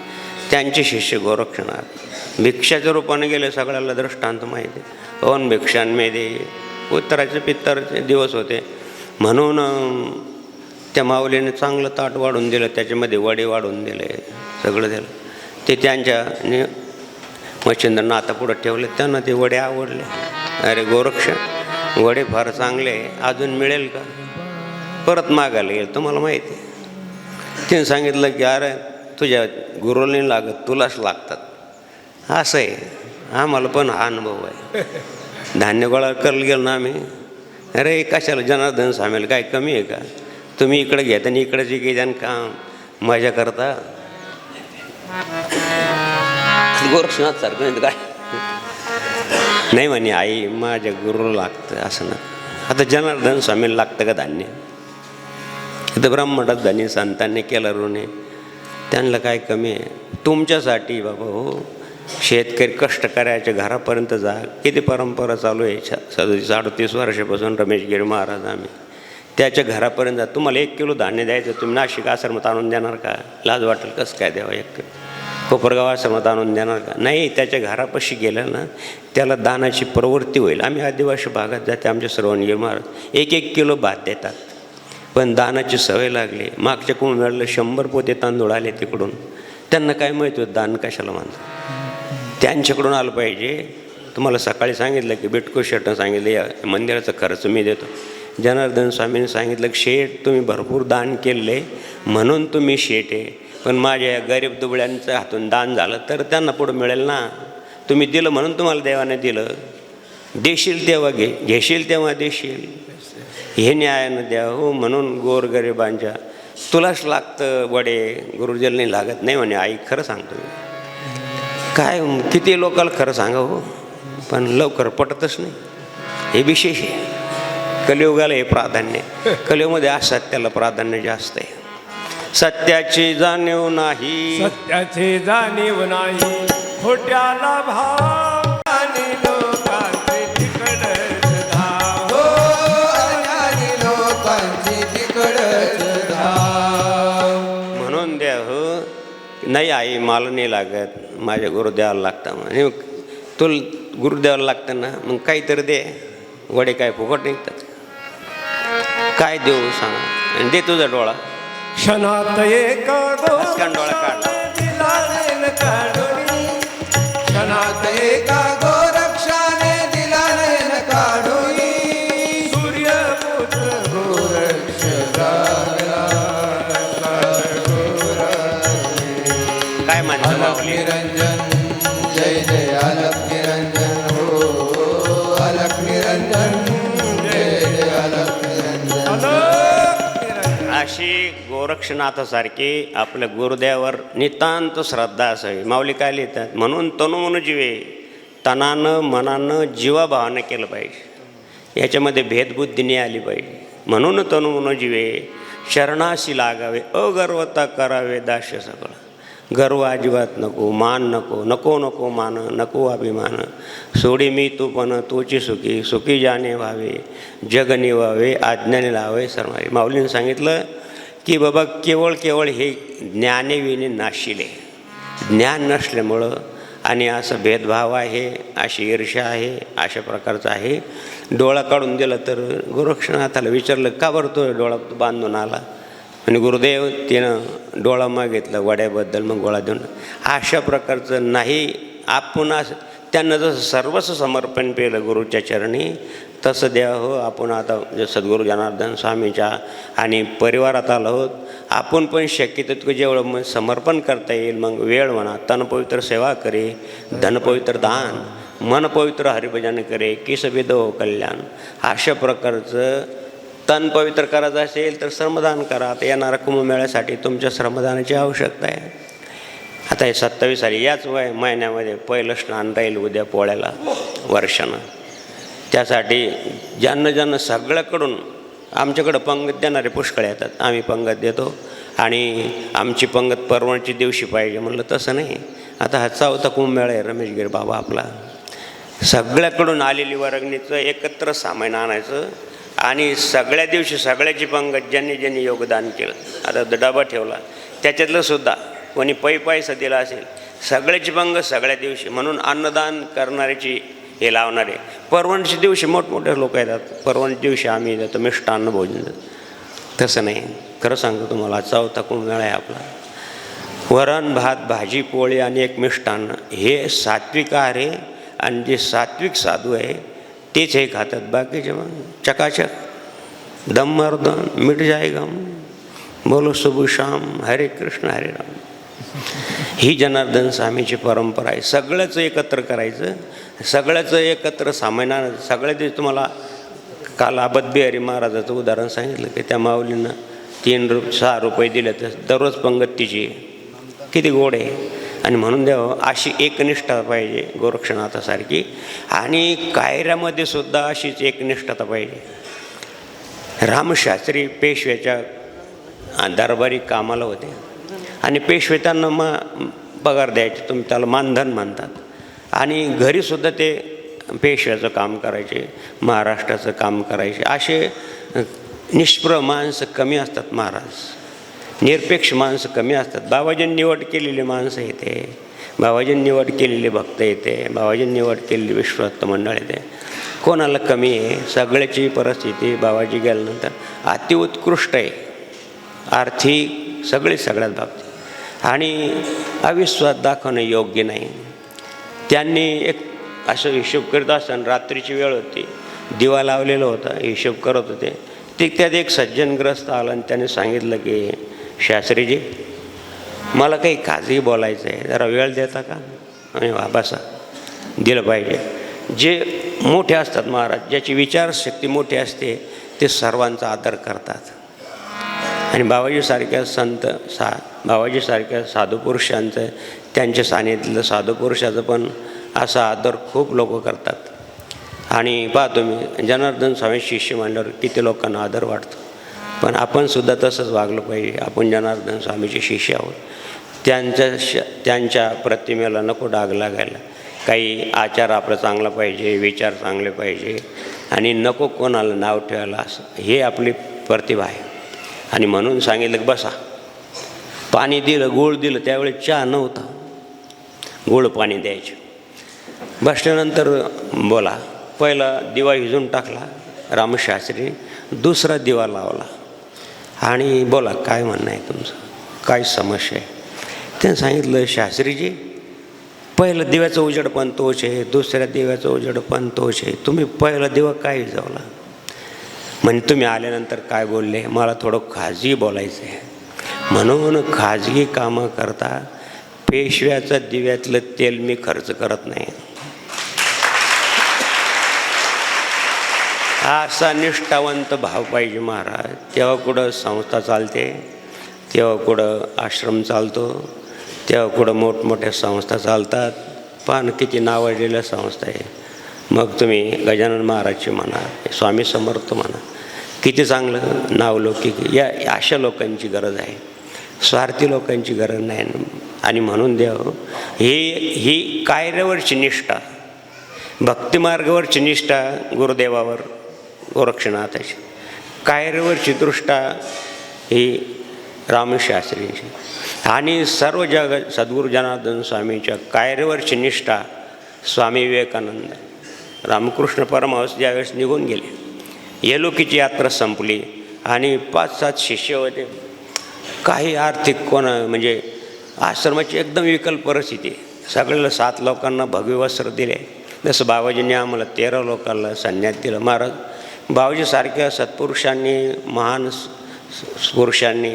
त्यांचे शिष्य गोरक्षनाथ. भिक्षाच्या रूपाने गेले, सगळ्याला दृष्टांत माहिती आहे. ओन भिक्षांमध्ये उत्तराचे पित्तरचे दिवस होते, म्हणून त्या माऊलीने चांगलं ताट वाढून दिलं, त्याच्यामध्ये वडे वाढून दिले, सगळं दिलं. ते त्यांच्या मच्छिंद्रनाथा पुढं ठेवले, त्यांना ते वडे आवडले. अरे गोरक्ष, वडे फार चांगले, अजून मिळेल का? परत मागायला येईल, तुम्हाला माहिती आहे. तिने सांगितलं की अरे तुझ्या गुरुला नाही लागत, तुलाच लागतात. असं आहे, आम्हाला पण हा अनुभव आहे. धान्य गोळा करायला गेलो ना आम्ही, अरे कशाला जनार्दन स्वामीला काय कमी आहे का? तुम्ही इकडे घेता आणि इकडे जे घेता काम मजा करता. गोरक्षनाथ सारखं नाही काय नाही म्हणे, आई माझ्या गुरुला लागतं असं ना. आता जनार्दन स्वामीला लागतं का धान्य? इथं ब्रह्मटात धान्य संतांनी केलं ऋणे, त्यांना काय कमी आहे? तुमच्यासाठी बाबा हो, शेतकरी कष्टकऱ्याच्या घरापर्यंत जा. किती परंपरा चालू आहे, 37-38 वर्षापासून रमेशगिरी महाराज आम्ही त्याच्या घरापर्यंत जा. तुम्हाला 1 किलो धान्य द्यायचं, तुम्ही नाशिक आश्रमात आणून देणार का? लाज वाटेल कसं काय द्यावं? 1 किलो कोपरगाव आश्रमात आणून देणार का? नाही. त्याच्या घरापाशी गेलं ना, त्याला दानाची प्रवृत्ती होईल. आम्ही आदिवासी भागात जाते, आमच्या श्रवणगिरी महाराज 1-1 किलो भात देतात, पण दानाची सवय लागली. मागच्या कोण वेळेला 100 पोते तांदूळ आले तिकडून, त्यांना काय माहिती होतं दान कशाला मानतं. त्यांच्याकडून आलं पाहिजे. तुम्हाला सकाळी सांगितलं की बिटको शेटनं सांगितलं या मंदिराचा खर्च मी देतो. जनार्दन स्वामींनी सांगितलं की शेठ तुम्ही भरपूर दान केले म्हणून तुम्ही शेठ आहे, पण माझ्या गरीब दुबळ्यांचं हातून दान झालं तर त्यांना पुढं मिळेल ना. तुम्ही दिलं म्हणून तुम्हाला देवाने दिलं. देशील तेव्हा घेशील तेव्हा देशील, हे न्यायानं द्या हो. म्हणून गोरगरिबांच्या तुलाच लागतं वडे, गुरुजीला नाही लागत नाही म्हणे. आई खरं सांगतो, काय किती लोकांना खरं सांगा हो, पण लवकर पटतच नाही. हे विशेष आहे. कलियुगाला हे प्राधान्य, कलियुगामध्ये असत्याला प्राधान्य जास्त आहे. सत्याची जाणीव नाही, सत्याची जाणीव नाही, खोट्याला भाव आणि लोकांचे तिकडच धाव. हो अज्ञानी लोकांची तिकडच धाव. म्हणून द्या हो. नाही आई मला नाही लागत, माझ्या गुरुदेवाला लागतं. आणि तुला गुरुदेवाला लागतं ना, मग काहीतरी दे. वडे काय फुकट निघतात? काय देऊ सांग? आणि दे तुझा डोळा. क्षणात एका हसकान डोळा काढला. दिला नयन काढून, क्षणात एका गोरक्षाने दिला नयन काढून. सूर्यपुत्र गोरक्ष झाला काय म्हणतो माऊली? निरंजन जय जय अलख निरंजन. हो अलख निरंजन जय जय अलख निरंजन. अशी गोरक्षनाथासारखी आपल्या गुरुदेवावर नितांत श्रद्धा असावी. माऊली काय लिहितात? म्हणून तनु मन जीवे, तनानं मनानं जीवाभावानं केलं पाहिजे. याच्यामध्ये भेदबुद्धी नाही आली पाहिजे. म्हणून तनु मन जीवे, शरणाशी लागावे, अगर्वता करावे दास्य सगळं. गर्व अजिबात नको, मान नको, नको नको मान, नको अभिमान. सोडी मी तू पण तोची सुखी, सुखी जाणे व्हावे, जग निवावे, आज्ञाने लावे सर्वांनी. माऊलीने सांगितलं की बाबा केवळ हे ज्ञानेविने नाशिले. ज्ञान नसल्यामुळं आणि असं भेदभाव आहे, अशी ईर्ष्या आहे, अशा प्रकारचं आहे. डोळा काढून दिला तर गोरक्षनाथाला विचारलं का बरं तो डोळा बांधून आला? आणि गुरुदेव तिनं डोळा मागितला वड्याबद्दल, मग गोळा देऊन. अशा प्रकारचं नाही. आपण त्यांना जसं सर्वस्व समर्पण केलं गुरुच्या चरणी, तसं द्या हो. आपण आता सद्गुरू जनार्दन स्वामीच्या आणि परिवारात आलो आहोत. आपण पण शक्य तितकं जेवढं मग समर्पण करता येईल, मग वेळ म्हणा, तन पवित्र सेवा करे, धन पवित्र दान, मन पवित्र हरिभजन करे, की सविध हो कल्याण. अशा प्रकारचं तन पवित्र करायचं असेल तर श्रमदान करा. आता येणाऱ्या कुंभमेळ्यासाठी तुमच्या श्रमदानाची आवश्यकता आहे. आता हे 27 साली याच महिन्यामध्ये पहिलं स्नान राहील उद्या पोळ्याला वर्षानं. त्यासाठी ज्यांना सगळ्याकडून आमच्याकडं पंगत देणारे पुष्कळ येतात. आम्ही पंगत देतो आणि आमची पंगत परवानची दिवशी पाहिजे म्हणलं, तसं नाही. आता हा 4था कुंभमेळा आहे रमेशगिरी बाबा आपला. सगळ्याकडून आलेली वर्गणीचं एकत्र सामान आणायचं आणि सगळ्या दिवशी सगळ्याची पंगत ज्यांनी योगदान केलं. आता डबा ठेवला त्याच्यातलं सुद्धा कोणी पैसा दिला असेल, सगळ्याची पंगत सगळ्या दिवशी. म्हणून अन्नदान करणाऱ्याची हे लावणारे. परवानच्या दिवशी मोठमोठे लोक येतात. परवानच्या दिवशी आम्ही देतो मिष्टान्न भोजन देतो. तसं नाही. खरं सांगतो तुम्हाला, 4था कुंभमेळा आहे आपला. वरण भात भाजी पोळी आणि एक मिष्टान्न हे सात्विक आहार आहे. आणि जे सात्विक साधू आहे तेच हे खातात. बाकीचे मग चकाचक दम मर्दन मिट जाएगा, बोलो शुभ शाम, हरे कृष्ण हरे राम. ही जनार्दन स्वामीची परंपरा आहे. सगळ्याचं एकत्र करायचं, सगळ्याचं एकत्र सामान आणायचं. सगळ्या तुम्हाला काल आबद बिहारी महाराजाचं उदाहरण सांगितलं की त्या माऊलीनं 6 रुपये दिले तर दररोज पंगत तिची किती गोड आहे. आणि म्हणून द्यावं अशी एकनिष्ठा पाहिजे गोरक्षनाथासारखी. आणि कायऱ्यामध्ये सुद्धा अशीच एकनिष्ठता पाहिजे. रामशास्त्री पेशव्याच्या दरबारी कामाला होते आणि पेशवे त्यांना पगार द्यायचे, तुम्ही त्याला मानधन म्हणतात. आणि घरीसुद्धा ते पेशव्याचं काम करायचे, महाराष्ट्राचं काम करायचे. असे निष्प्रह माणसं कमी असतात महाराज, निरपेक्ष माणसं कमी असतात. बाबाजींनी निवड केलेली माणसं येते, बाबाजींनी निवड केलेले भक्त येते, बाबाजींनी निवड केलेली विश्वस्त मंडळ येते. कोणाला कमी आहे? सगळ्याची परिस्थिती बाबाजी गेल्यानंतर अतिउत्कृष्ट आहे, आर्थिक सगळ्यात बाबतीत. आणि अविश्वास दाखवणं योग्य नाही. त्यांनी एक असं हिशोब करत असताना रात्रीची वेळ होती, दिवा लावलेला होता, हिशोब करत होते. त्यात एक सज्जनग्रस्त आला आणि त्याने सांगितलं की शास्त्रीजी मला काही काजही बोलायचं आहे, जरा वेळ देता का? आणि बसा, दिलं पाहिजे. जे मोठे असतात महाराज, ज्याची विचारशक्ती मोठी असते ते सर्वांचा आदर करतात. आणि बाबाजीसारख्या बाबाजीसारख्या साधू पुरुषांचं, त्यांच्या सानिध्यातलं साधू पुरुषाचं पण असा आदर खूप लोक करतात. आणि पाहतो मी जनार्दन स्वामी शिष्य म्हणल्यावर किती लोकांना आदर वाटतो. पण आपण सुद्धा तसंच वागलं पाहिजे. आपण जनार्दन स्वामीचे शिष्य आहोत. त्यांच्या प्रतिमेला नको डाग लागायला. काही आचार आपला चांगला पाहिजे, विचार चांगले पाहिजे आणि नको कोणाला नाव ठेवायला, असं हे आपली प्रतिभा आहे. आणि म्हणून सांगितलं की बसा. पाणी दिलं, गोड दिलं, त्यावेळी चहा नव्हता, गोड पाणी द्यायचे. बसल्यानंतर बोला. पहिला दिवा हिजून टाकला रामशास्त्री, दुसरा दिवा लावला आणि बोला काय म्हणणं आहे तुमचं, काय समस्या आहे? त्यानं सांगितलं शास्त्रीजी पहिलं दिव्याचं उजेड पण तोच आहे, दुसऱ्या दिव्याचं उजेड पण तोच आहे, तुम्ही पहिला दिवा काय विजवला? म्हणजे तुम्ही आल्यानंतर काय बोलले? मला थोडं खाजगी बोलायचं आहे. म्हणून खाजगी कामं करता पेशव्याचं दिव्यातलं तेल मी खर्च करत नाही. असा निष्ठावंत भाव पाहिजे महाराज. तेव्हा कुठं संस्था चालते, तेव्हा कुठं आश्रम चालतो, तेव्हा कुठं मोठमोठ्या संस्था चालतात. पण किती नावाजलेल्या संस्था आहे. मग तुम्ही गजानन महाराजची म्हणा, स्वामी समर्थ म्हणा, किती चांगलं नावलौकिक. या अशा लोकांची गरज आहे, स्वार्थी लोकांची गरज नाही. आणि म्हणून देव ही कायऱ्यावरची निष्ठा, भक्तिमार्गावरची निष्ठा गुरुदेवावर, गोरक्षनाथाची, कायऱ्यावरची दृष्टा ही रामशास्त्रींची. आणि सर्व सद्गुरू जनार्दन स्वामीच्या कायऱ्यावरची निष्ठा स्वामी विवेकानंद, रामकृष्ण परमहंस ज्यावेळेस निघून गेले, येलोकीची यात्रा संपली आणि 5-7 शिष्य होते. काही आर्थिक म्हणजे आश्रमाची एकदम विकल परिस्थिती आहे. सगळ्याला 7 लोकांना भगवे वस्त्र दिले. जसं बाबाजींनी आम्हाला 13 लोकांना संन्यास दिलं. महाराज बाबाजीसारख्या सत्पुरुषांनी, महान पुरुषांनी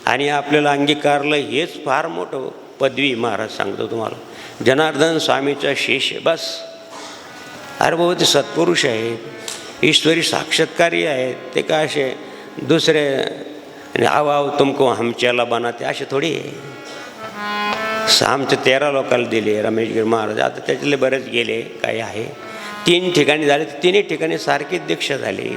आणि आपल्याला अंगीकारलं, हेच फार मोठं पदवी. महाराज सांगतो तुम्हाला, जनार्दन स्वामीचा शिष्य बस. अरे बाबा ते सत्पुरुष आहेत, ईश्वरी साक्षात्कारी आहेत. ते काय असे दुसरे आव तुमको हमच्याला बनाते असे थोडी आहे. आमचे 13 लोकांना दिले रमेशगिरी महाराज. आता त्याच्यातले बरेच गेले, काही आहे. 3 ठिकाणी झाले, 3ही ठिकाणी सारखीच दीक्षा झाली.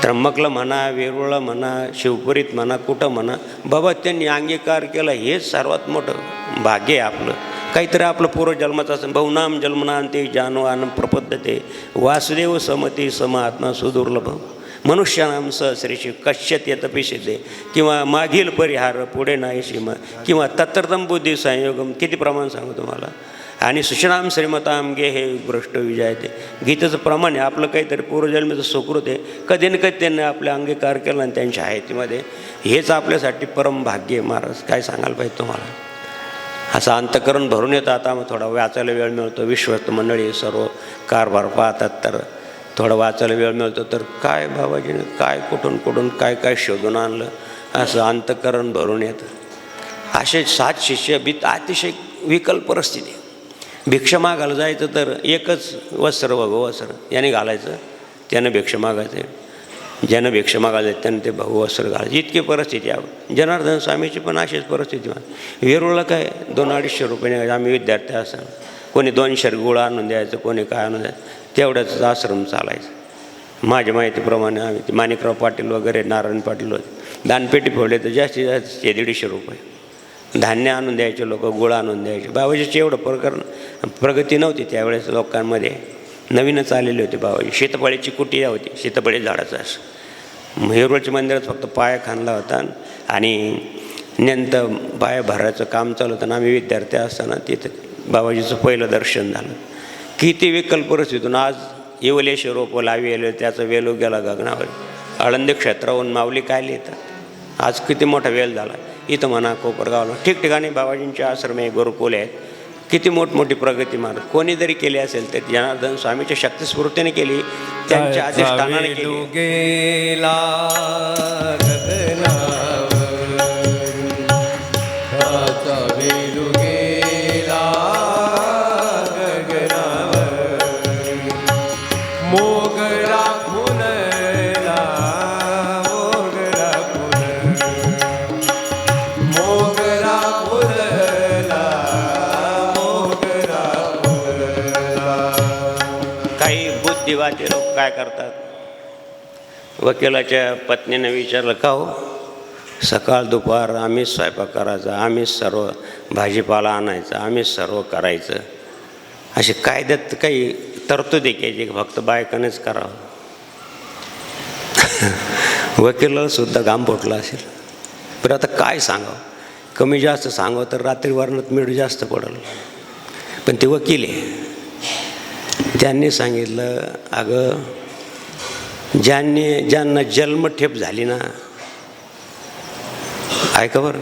त्र्यंबकला म्हणा, वेरूळला म्हणा, शिवपुरीत म्हणा, कुठं म्हणा, बाबा त्यांनी अंगीकार केला. हेच सर्वात मोठं भाग्य आहे आपलं. काहीतरी आपलं पूर्वजन्माचं असं. बहुनाम जन्मनांते जानवान प्रपद्धते वासुदेव समती समात्मा सुदुर्लभ मनुष्यानाम सहस्रेशी कश्यत यतपिषिते किंवा मागील परिहार पुढे नाही सीमा किंवा तत्रतम बुद्धी संयोगम. किती प्रमाण सांगू तुम्हाला. आणि सुषणाम श्रीमताम गे हे भ्रष्ट विजयते. गीतेचं प्रमाण आहे. आपलं काहीतरी पूर्वजन्मीचं सुकृत आहे. कधी ना कधी त्यांनी आपला अंगीकार केला आणि त्यांच्या आहेतीमध्ये. हेच आपल्यासाठी परम भाग्य आहे. महाराज काय सांगायला पाहिजे तुम्हाला. असं अंतःकरण भरून येतं. आता मग थोडा वाचायला वेळ मिळतो. विश्वस्त मंडळी सर्व कारभार पाहतात, तर थोडं वाचायला वेळ मिळतो. तर काय बाबाजीने काय कुठून काय काय शोधून आणलं, असं अंतःकरण भरून येतं. असे 7 शिष्य अतिशय विकल परिस्थिती. भिक्षा मागायला जायचं तर एकच वस्त्र, भगवस्त्र याने घालायचं. त्यानं भिक्षा मागायचं. ज्यानं भिक्षा मागायला जायचं त्यानं ते भगवस्त्र घालायचं. इतकी परिस्थिती आहे. जनार्दन स्वामीची पण अशीच परिस्थिती. वेरूळला काय 200-250 रुपये आम्ही विद्यार्थी असं. कोणी 200 गुळ आणून द्यायचं, कोणी काय आणून द्यायचं. तेवढ्याच आश्रम चालायचं. माझ्या माहितीप्रमाणे आम्ही ते माणिकराव पाटील वगैरे, नारायण पाटील होते, दानपेटी फोडले तर जास्तीत जास्त 150 रुपये. धान्य आणून द्यायचे लोक, गुळ आणून द्यायचे. बाबाजीचे एवढं प्रगती नव्हती त्यावेळेस लोकांमध्ये. नवीनच आलेली होती बाबाजी. शीतफळीची कुटिया होती, शीतफळी झाडाचं असं. वेरूळच्या मंदिरात फक्त पाया खांदला होता आणि नंतर पाया भरायचं काम चालू होतं. आम्ही विद्यार्थी असताना तिथं बाबाजीचं पहिलं दर्शन झालं. किती विकल परिस्थितीतून आज येवलेश्वर रोपं लावी आले, त्याचा वेलो गेला गगनावर. आळंदी क्षेत्राहून माऊली काय लिहितात. आज किती मोठा वेल झाला. इथं म्हणा, कोपरगावला ठिकठिकाणी बाबाजींचे आश्रम आहे, गुरुकुले आहेत. किती मोठमोठी प्रगती मार कोणी जरी केली असेल तर जनार्दन स्वामीच्या शक्तिस्फूर्तीने केली, त्यांच्या अधिष्ठानाने केली. गेला त्याचा वेलू गेला गगनावर, मोगरा फुलला, मोगरा फुलला, मोगरा फुलला, मोगरा फुलला. काही बुद्धिवादी लोक काय करतात, वकिलाच्या पत्नीने विचारलं, का हो सकाळ दुपार आम्हीच स्वयंपाक करायचा, आम्हीच सर्व भाजीपाला आणायचा, आम्हीच सर्व करायचं. असे कायद्यात काही तरतुदी की फक्त बायकानेच करावं. वकिलाला सुद्धा घाम फुटला असेल. पण आता काय सांगावं, कमी जास्त सांगावं तर रात्री वर्णात मीठ जास्त पडेल. पण ते वकील आहे, त्यांनी सांगितलं, अगं ज्यांना जन्मठेप झाली ना, ऐका बरं,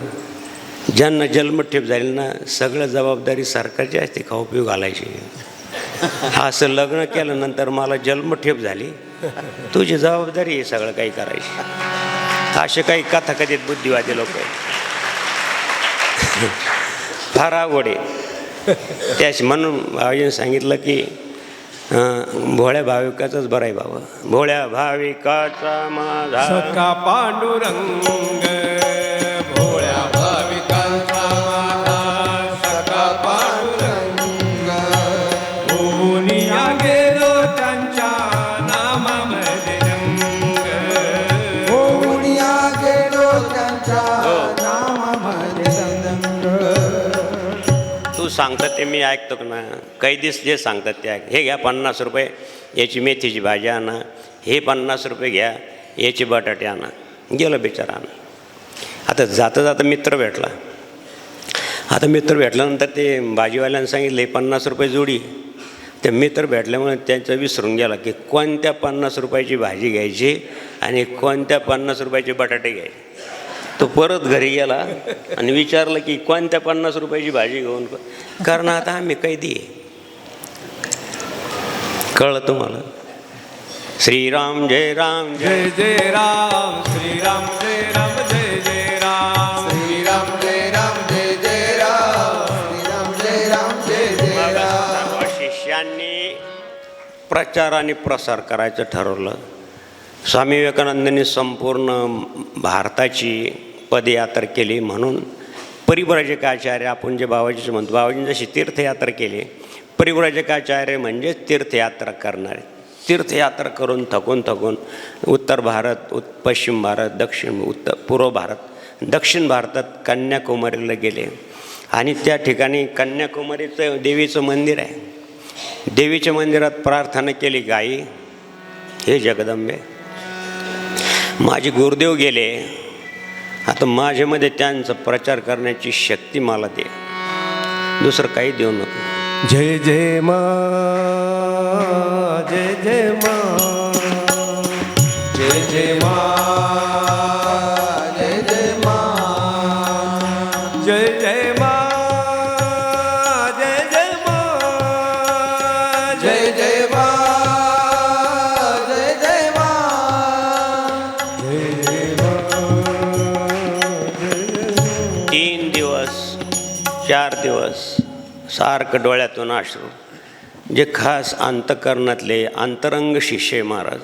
ज्यांना जन्मठेप झाली ना, सगळं जबाबदारी सरकारची असते का उपयोग घालायची. असं लग्न केल्यानंतर मला जन्मठेप झाली, तुझी जबाबदारी आहे सगळं काही करायची. असे काही कथाकथित बुद्धिवादी लोक आहेत. फार अवघड आहे. त्याशी म्हणून बाबाजीने सांगितलं की भोळ्या भाविकाचाच बरं आहे बाबा. भोळ्या भाविकाचा माझा सखा पांडुरंग, भोळ्या भाविकांचा माझा सखा पांडुरंग. ओनिया गेलो त्यांच्या नामामध्ये रंग, ओढिया गेलो त्यांच्या नामामध्ये रंग. तू सांगतात ते मी ऐकतो ना. कैदीस जे सांगतात ते ऐक. हे घ्या 50 रुपये, याची मेथीची भाजी आणा. हे 50 रुपये घ्या, याची बटाटे आणा. गेलं बिचारा आणा. आता जाता जाता मित्र भेटला. आता मित्र भेटल्यानंतर ते भाजीवाल्यानं सांगितले 50 रुपये जोडी. ते मित्र भेटल्यामुळे त्यांचं विसरून गेला की कोणत्या 50 रुपयाची भाजी घ्यायची आणि कोणत्या 50 रुपयाचे बटाटे घ्यायचे. तो परत घरी गेला आणि विचारलं की कोणत्या 50 रुपयाची भाजी घेऊन, कारण आता आम्ही कैदी आहे. कळलं तुम्हाला? श्रीराम जय राम जय जय जय राम श्रीराम जय राम जय जय राम श्रीराम जय राम जय जय राम श्रीराम जय राम जय जय राम. सर्व शिष्यांनी प्रचार आणि प्रसार करायचं ठरवलं. स्वामी विवेकानंदांनी संपूर्ण भारताची पदयात्रा केली. म्हणून परिव्राजकाचार्य आपण जे बाबाजीचे म्हणतो, बाबाजींनी जशी तीर्थयात्रा केली, परिव्राजकाचार्य म्हणजे तीर्थयात्रा करणारे. तीर्थयात्रा करून थकून उत्तर भारत, पश्चिम भारत, पूर्व भारत, दक्षिण भारतात कन्याकुमारीला गेले. आणि त्या ठिकाणी कन्याकुमारीचं देवीचं मंदिर आहे. देवीच्या मंदिरात प्रार्थना केली, गाई हे जगदंबे, माझे गुरुदेव गेले, आता माझ्यामध्ये त्यांचा प्रचार करण्याची शक्ती मला दे, दुसरं काही देऊ नको. जय जय मा जय जय मा जय जय मा जय जय मा जय जय मा जय जय मा जय जय मा जय जय मा जय जय मा 3 दिवस 4 दिवस सारखं डोळ्यातून अश्रू. जे खास अंतकरणातले अंतरंग शिष्य महाराज,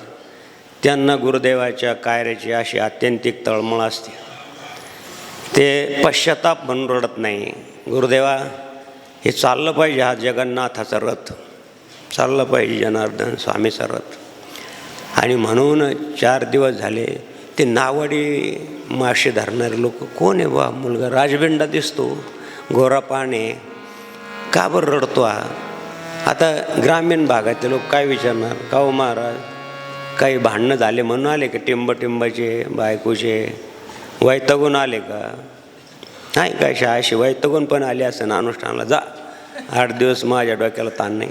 त्यांना गुरुदेवाच्या कार्याची अशी आत्यंतिक तळमळ असते. ते पश्चाताप म्हणून रडत नाही, गुरुदेवा हे चाललं पाहिजे, हा जगन्नाथाचा रथ चाललं पाहिजे, जनार्दन स्वामीचा रथ. आणि म्हणून 4 दिवस झाले ते नावाडी मासे धरणारे लोक, कोण आहे बा मुलगा, राजबिंडा दिसतो, गोरा पाने, का बरं रडतो हा? आता ग्रामीण भागातले लोक काय विचारणार, का हो महाराज काही भांडणं झाले म्हणून आले का, टिंबाचे बायकोचे वैतागून आले का? नाही काय शाळेशी वैतागून पण आले असं ना अनुष्ठानाला, जा 8 दिवस माझ्या डोक्याला ताण नाही.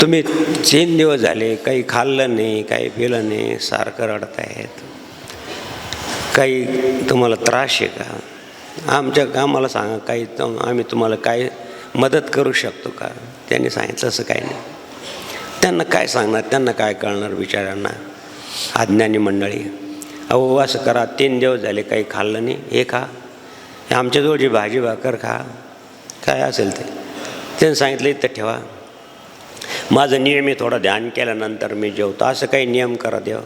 तुम्ही 3 दिवस झाले काही खाल्लं नाही, काही पिलं नाही, सारखं रडतायत, काही तुम्हाला त्रास आहे का? आम्हाला सांगा, काही आम्ही तुम्हाला काय मदत करू शकतो का? त्यांनी सांगितलं असं काही नाही. त्यांना काय सांगणार, त्यांना काय कळणार बिचाऱ्यांना, अज्ञानी मंडळी. अहो असं करा, 3 दिवस झाले काही खाल्लं नाही, हे खा, आमच्याजवळची भाजी भाकर खा, काय असेल ते. त्यांनी सांगितलं इथं ठेवा, माझं नियमित थोडं ध्यान केल्यानंतर मी जेवतो, असं काही नियम करा देव.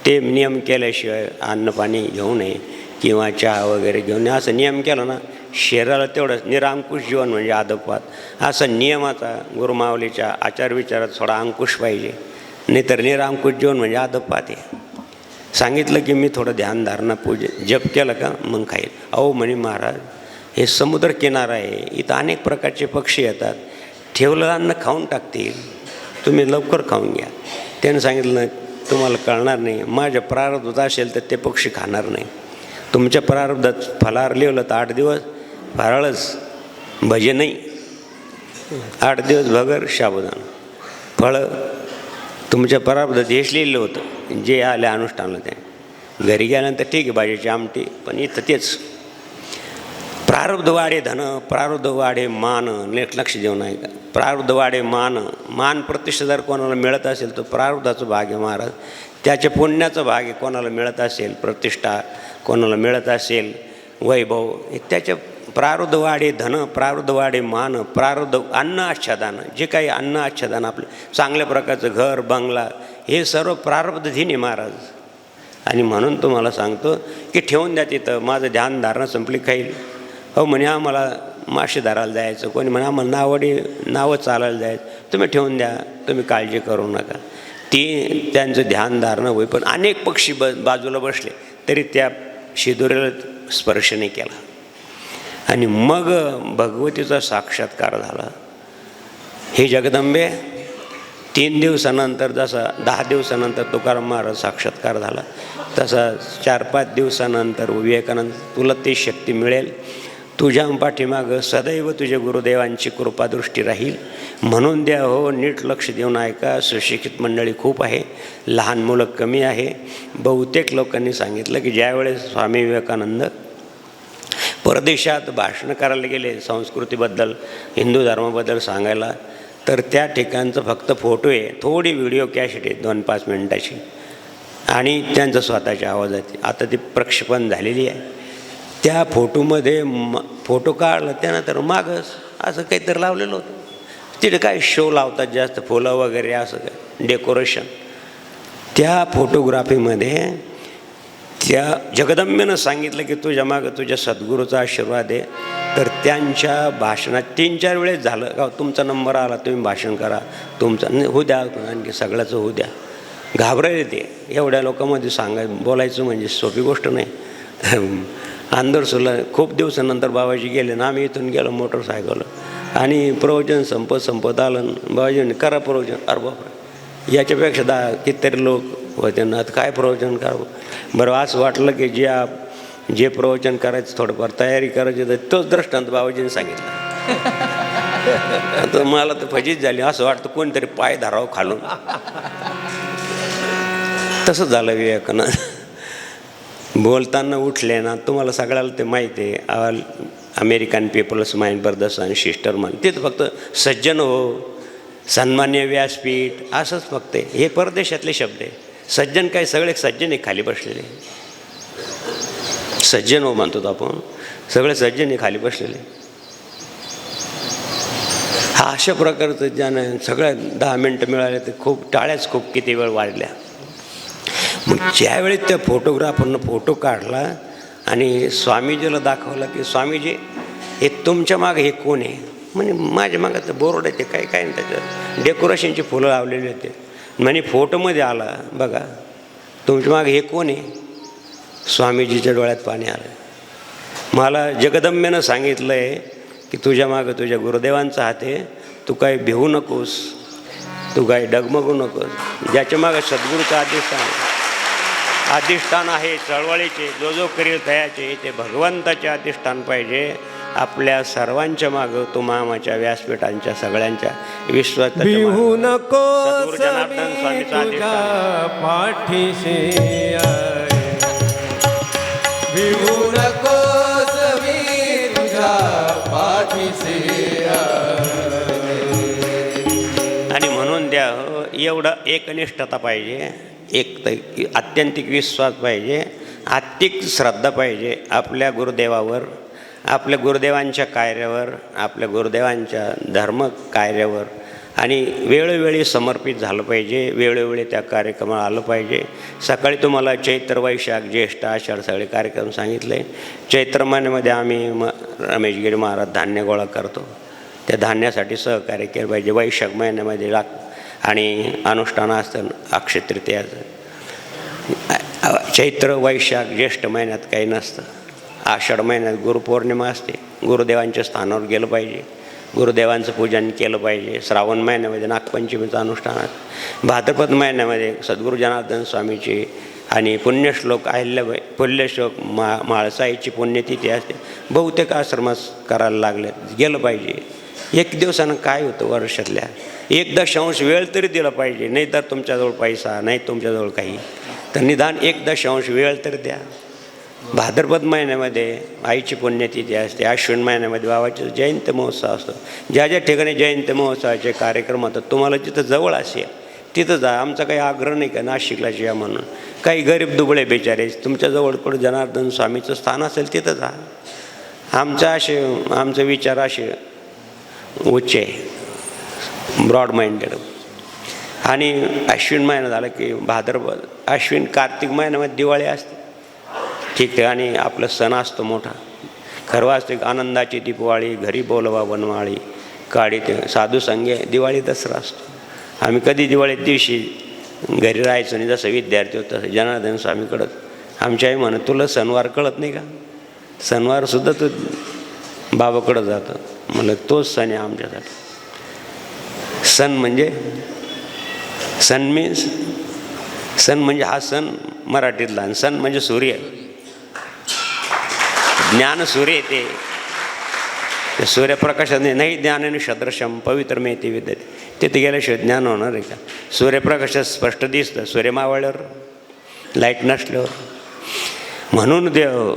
ते नियम केल्याशिवाय अन्न पाणी घेऊ नये किंवा चहा वगैरे घेऊन असं नियम केला ना, शरीराला तेवढंच निरांकुश जीवन म्हणजे आदोपात, असा नियमाचा गुरुमावलीच्या आचारविचारात थोडा अंकुश पाहिजे, नाहीतर निरांकुश जीवन म्हणजे आदोपात आहे. सांगितलं की मी थोडं ध्यानधारणा पूजे जप केलं का मग खाईल. अहो म्हणे महाराज हे समुद्र किनारा आहे, इथं अनेक प्रकारचे पक्षी येतात, ठेवलं अन्न खाऊन टाकतील, तुम्ही लवकर खाऊन घ्या. त्यानं सांगितलं तुम्हाला कळणार नाही, माझ्या प्रारब्धात असेल तर ते पक्षी खाणार नाही. तुमच्या प्रारब्धात फलाहार लिहिलं तर 8 दिवस फराळच, भजे नाही, 8 दिवस भगर साबुदाणा, फळं. तुमच्या प्रारब्धात हेच लिहिलं होतं, जे आले अनुष्ठानला ते. घरी गेल्यानंतर ठीक आहे भाजीची आमटी, पण इथं तेच प्रारब्ध वाढे धन, प्रारब्ध वाढे मान. लक्ष देऊन आहे का, प्रारब्ध वाढे मान प्रतिष्ठा जर कोणाला मिळत असेल तर प्रारब्धाचा भाग आहे महाराज, त्याच्या पुण्याचा भाग आहे. कोणाला मिळत असेल प्रतिष्ठा, कोणाला मिळत असेल वैभव, त्याच्या प्रारब्ध वाढे धन, प्रारब्ध वाढे मान, प्रारब्ध अन्न आच्छादन, जे काही अन्न आच्छादन आपलं चांगल्या प्रकारचं घर बंगला, हे सर्व प्रारब्धधीन आहे महाराज. आणि म्हणून तुम्हाला सांगतो की ठेवून द्या तिथं, माझं ध्यान धारणा संपली खाईल. हो म्हणे आम्हाला मासे धरायला जायचं, कोणी म्हणे आम्हाला नावं चालायला जायचं, तुम्ही ठेवून द्या, तुम्ही काळजी करू नका. ती त्यांचं ध्यान धारणा होई, पण अनेक पक्षी बाजूला बसले तरी त्या शिदोरीला स्पर्श नाही केला. आणि मग भगवतीचा साक्षात्कार झाला. हे जगदंबे 3 दिवसानंतर, जसा 10 दिवसानंतर तुकाराम महाराज साक्षात्कार झाला, तसा 4-5 दिवसानंतर विवेकानंद तुला ती शक्ती मिळेल, तुझ्या पाठीमागं सदैव तुझ्या गुरुदेवांची कृपादृष्टी राहील. म्हणून द्या हो, नीट लक्ष देऊन ऐका. सुशिक्षित मंडळी खूप आहे, लहान मुलं कमी आहे. बहुतेक लोकांनी सांगितलं की ज्यावेळेस स्वामी विवेकानंद परदेशात भाषण करायला गेले संस्कृतीबद्दल, हिंदू धर्माबद्दल सांगायला, तर त्या ठिकाणचं फक्त फोटो आहे, थोडी व्हिडिओ कॅसेट आहे 2-5 मिनटाची, आणि त्यांचं स्वतःच्या आवाजाची. आता ती प्रक्षेपण झालेली आहे. त्या फोटोमध्ये फोटो काढला त्यानंतर मागच असं काहीतरी लावलेलं होतं. तिथे काय शो लावतात जास्त, फुलं वगैरे असं काय डेकोरेशन. त्या फोटोग्राफीमध्ये त्या जगदंबेनं सांगितलं की तुझ्या मागं तुझ्या सद्गुरूचा आशीर्वाद आहे. तर त्यांच्या भाषणात 3-4 वेळेस झालं का तुमचा नंबर आला, तुम्ही भाषण करा, तुमचं होऊ द्या, आणखी सगळ्याचं होऊ द्या. घाबरायला ते एवढ्या लोकांमध्ये बोलायचं म्हणजे सोपी गोष्ट नाही. अंदरसुला खूप दिवसानंतर बाबाजी गेले ना, आम्ही इथून गेलो मोटरसायकलवर, आणि प्रवचन संपत आलं. बाबाजीने करा प्रवचन. अरे बापरे, याच्यापेक्षा कितीतरी लोक होते ना, आता काय प्रवचन करावं. बरं असं वाटलं की जे प्रवचन करायचं थोडंफार तयारी करायची, तर तोच दृष्टांत बाबाजीने सांगितलं. तर मला तर फजित झाली. असं वाटतं कोणीतरी पाय धरावं खालून. तसं झालं विवेकानंद. बोलताना उठले ना, तुम्हाला सगळ्याला ते माहिती आहे, अमेरिकन पीपल्स माइंड ब्रदर्स आणि सिस्टर मान, ते फक्त सज्जन हो, सन्मान्य व्यासपीठ, असंच फक्त आहे. हे परदेशातले शब्द आहे. सज्जन काय, सगळे सज्जन आहे खाली बसलेले. सज्जन हो म्हणतो आपण, सगळे सज्जन आहे खाली बसलेले. हा अशा प्रकारचं ज्यानं सगळ्या 10 मिनटं मिळाले तर खूप टाळ्याच खूप किती वेळ वाढल्या. मग ज्यावेळी त्या फोटोग्राफरनं फोटो काढला आणि स्वामीजीला दाखवला की स्वामीजी हे तुमच्या मागे हे कोण आहे. म्हणजे माझ्या मागं तर बोर्ड आहे, ते काय काय नाही, त्याच्यात डेकोरेशनची फुलं लावलेली होते. म्हणे फोटोमध्ये आला बघा, तुमच्या मागे हे कोण आहे. स्वामीजीच्या डोळ्यात पाणी आलं. मला जगदंबेनं सांगितलं आहे की तुझ्या मागं तुझ्या गुरुदेवांचा हात आहे, तू काय भिवू नकोस, तू काय डगमगू नकोस. ज्याच्या मागं सद्गुरूचं अधिष्ठान आहे, चळवळीचे जो करील तयाचे, ते भगवंताचे अधिष्ठान पाहिजे. आपल्या सर्वांच्या मागं तो मामाच्या व्यासपीठांच्या सगळ्यांच्या विश्वास भिवू नको जनार्दन स्वामीचा अधिष्ठान. पाठीशी आहे. भिवू नकोस मी तुझ्या पाठीशी आहे. आणि म्हणून द्या हो, एवढं एकनिष्ठता पाहिजे, आत्यंतिक विश्वास पाहिजे, आत्मिक श्रद्धा पाहिजे आपल्या गुरुदेवावर, आपल्या गुरुदेवांच्या कार्यावर, आपल्या गुरुदेवांच्या धर्म कार्यावर. आणि वेळोवेळी समर्पित झालं पाहिजे, वेळोवेळी त्या कार्यक्रमाला आलं पाहिजे. सकाळी तुम्हाला चैत्र, वैशाख, ज्येष्ठ, आषाढ सगळे कार्यक्रम सांगितले. चैत्र महिन्यामध्ये आम्ही रमेशगिरी महाराज धान्य गोळा करतो, त्या धान्यासाठी सहकार्य केलं पाहिजे. वैशाख महिन्यामध्ये आणि अनुष्ठान असतं अक्षय तृतीयाचं. चैत्र, वैशाख, ज्येष्ठ महिन्यात काही नसतं. आषाढ महिन्यात गुरुपौर्णिमा असते, गुरुदेवांच्या स्थानावर गेलं पाहिजे, गुरुदेवांचं पूजन केलं पाहिजे. श्रावण महिन्यामध्ये नागपंचमीचं अनुष्ठान असतं. भाद्रपद महिन्यामध्ये सद्गुरू जनार्दन स्वामीची आणि पुण्यश्लोक अहिल्याबाई, पुण्यश्लोक म्हाळसाईची पुण्यतिथी असते. बहुतेक आश्रमास करायला लागले, गेलं पाहिजे. एक दिवसानं काय होतं, वर्षातल्या 1/10 वेळ तरी दिला पाहिजे. नाही तर तुमच्याजवळ पैसा नाही, तुमच्याजवळ काही, तर निदान 1/10 वेळ तरी द्या. भाद्रपद महिन्यामध्ये आईची पुण्यतिथी असते. अश्विन महिन्यामध्ये बाबाचे जयंती महोत्सव असतो. ज्या ज्या ठिकाणी जयंती महोत्सवाचे कार्यक्रम होतात, तुम्हाला जिथं जवळ असेल तिथं जा. आमचा काही आग्रह नाही का नाशिकला या म्हणून. काही गरीब दुबळे बेचारे तुमच्याजवळ कुठं जनार्दन स्वामीचं स्थान असेल तिथं जा. आमचे विचार असे उच्च आहे, ब्रॉड माइंडेड. आणि अश्विन महिना झाला की भाद्रपद, अश्विन कार्तिक महिन्यामध्ये दिवाळी असते. ठिकठिकाणी आपला सण असतो मोठा. खरं असते आनंदाची दीपवाळी, घरी बोलवा बनवाळी, काळी ते साधू संगे, दिवाळी दसरा असतो. आम्ही कधी दिवाळीत दिवशी घरी राहायचो नाही. जसं विद्यार्थी होतं तसं जनार्दन स्वामीकडं आमची आई म्हणत, तुला सणवार कळत नाही का, सणवारसुद्धा तू बाबाकडं जातं. म्हणलं तोच सण आहे आमच्यासाठी. सण म्हणजे सण म्हणजे हा सण मराठीतला. सण म्हणजे सूर्य, ज्ञान सूर्य ते ते सूर्यप्रकाशाने नाही ज्ञानाने सदृशम पवित्र मेती विद्यते. तिथे गेल्याशिवाय ज्ञान होणार आहे का? सूर्यप्रकाशात स्पष्ट दिसतं सूर्य मावळल्यावर, लाईट नसल्यावर. म्हणून देव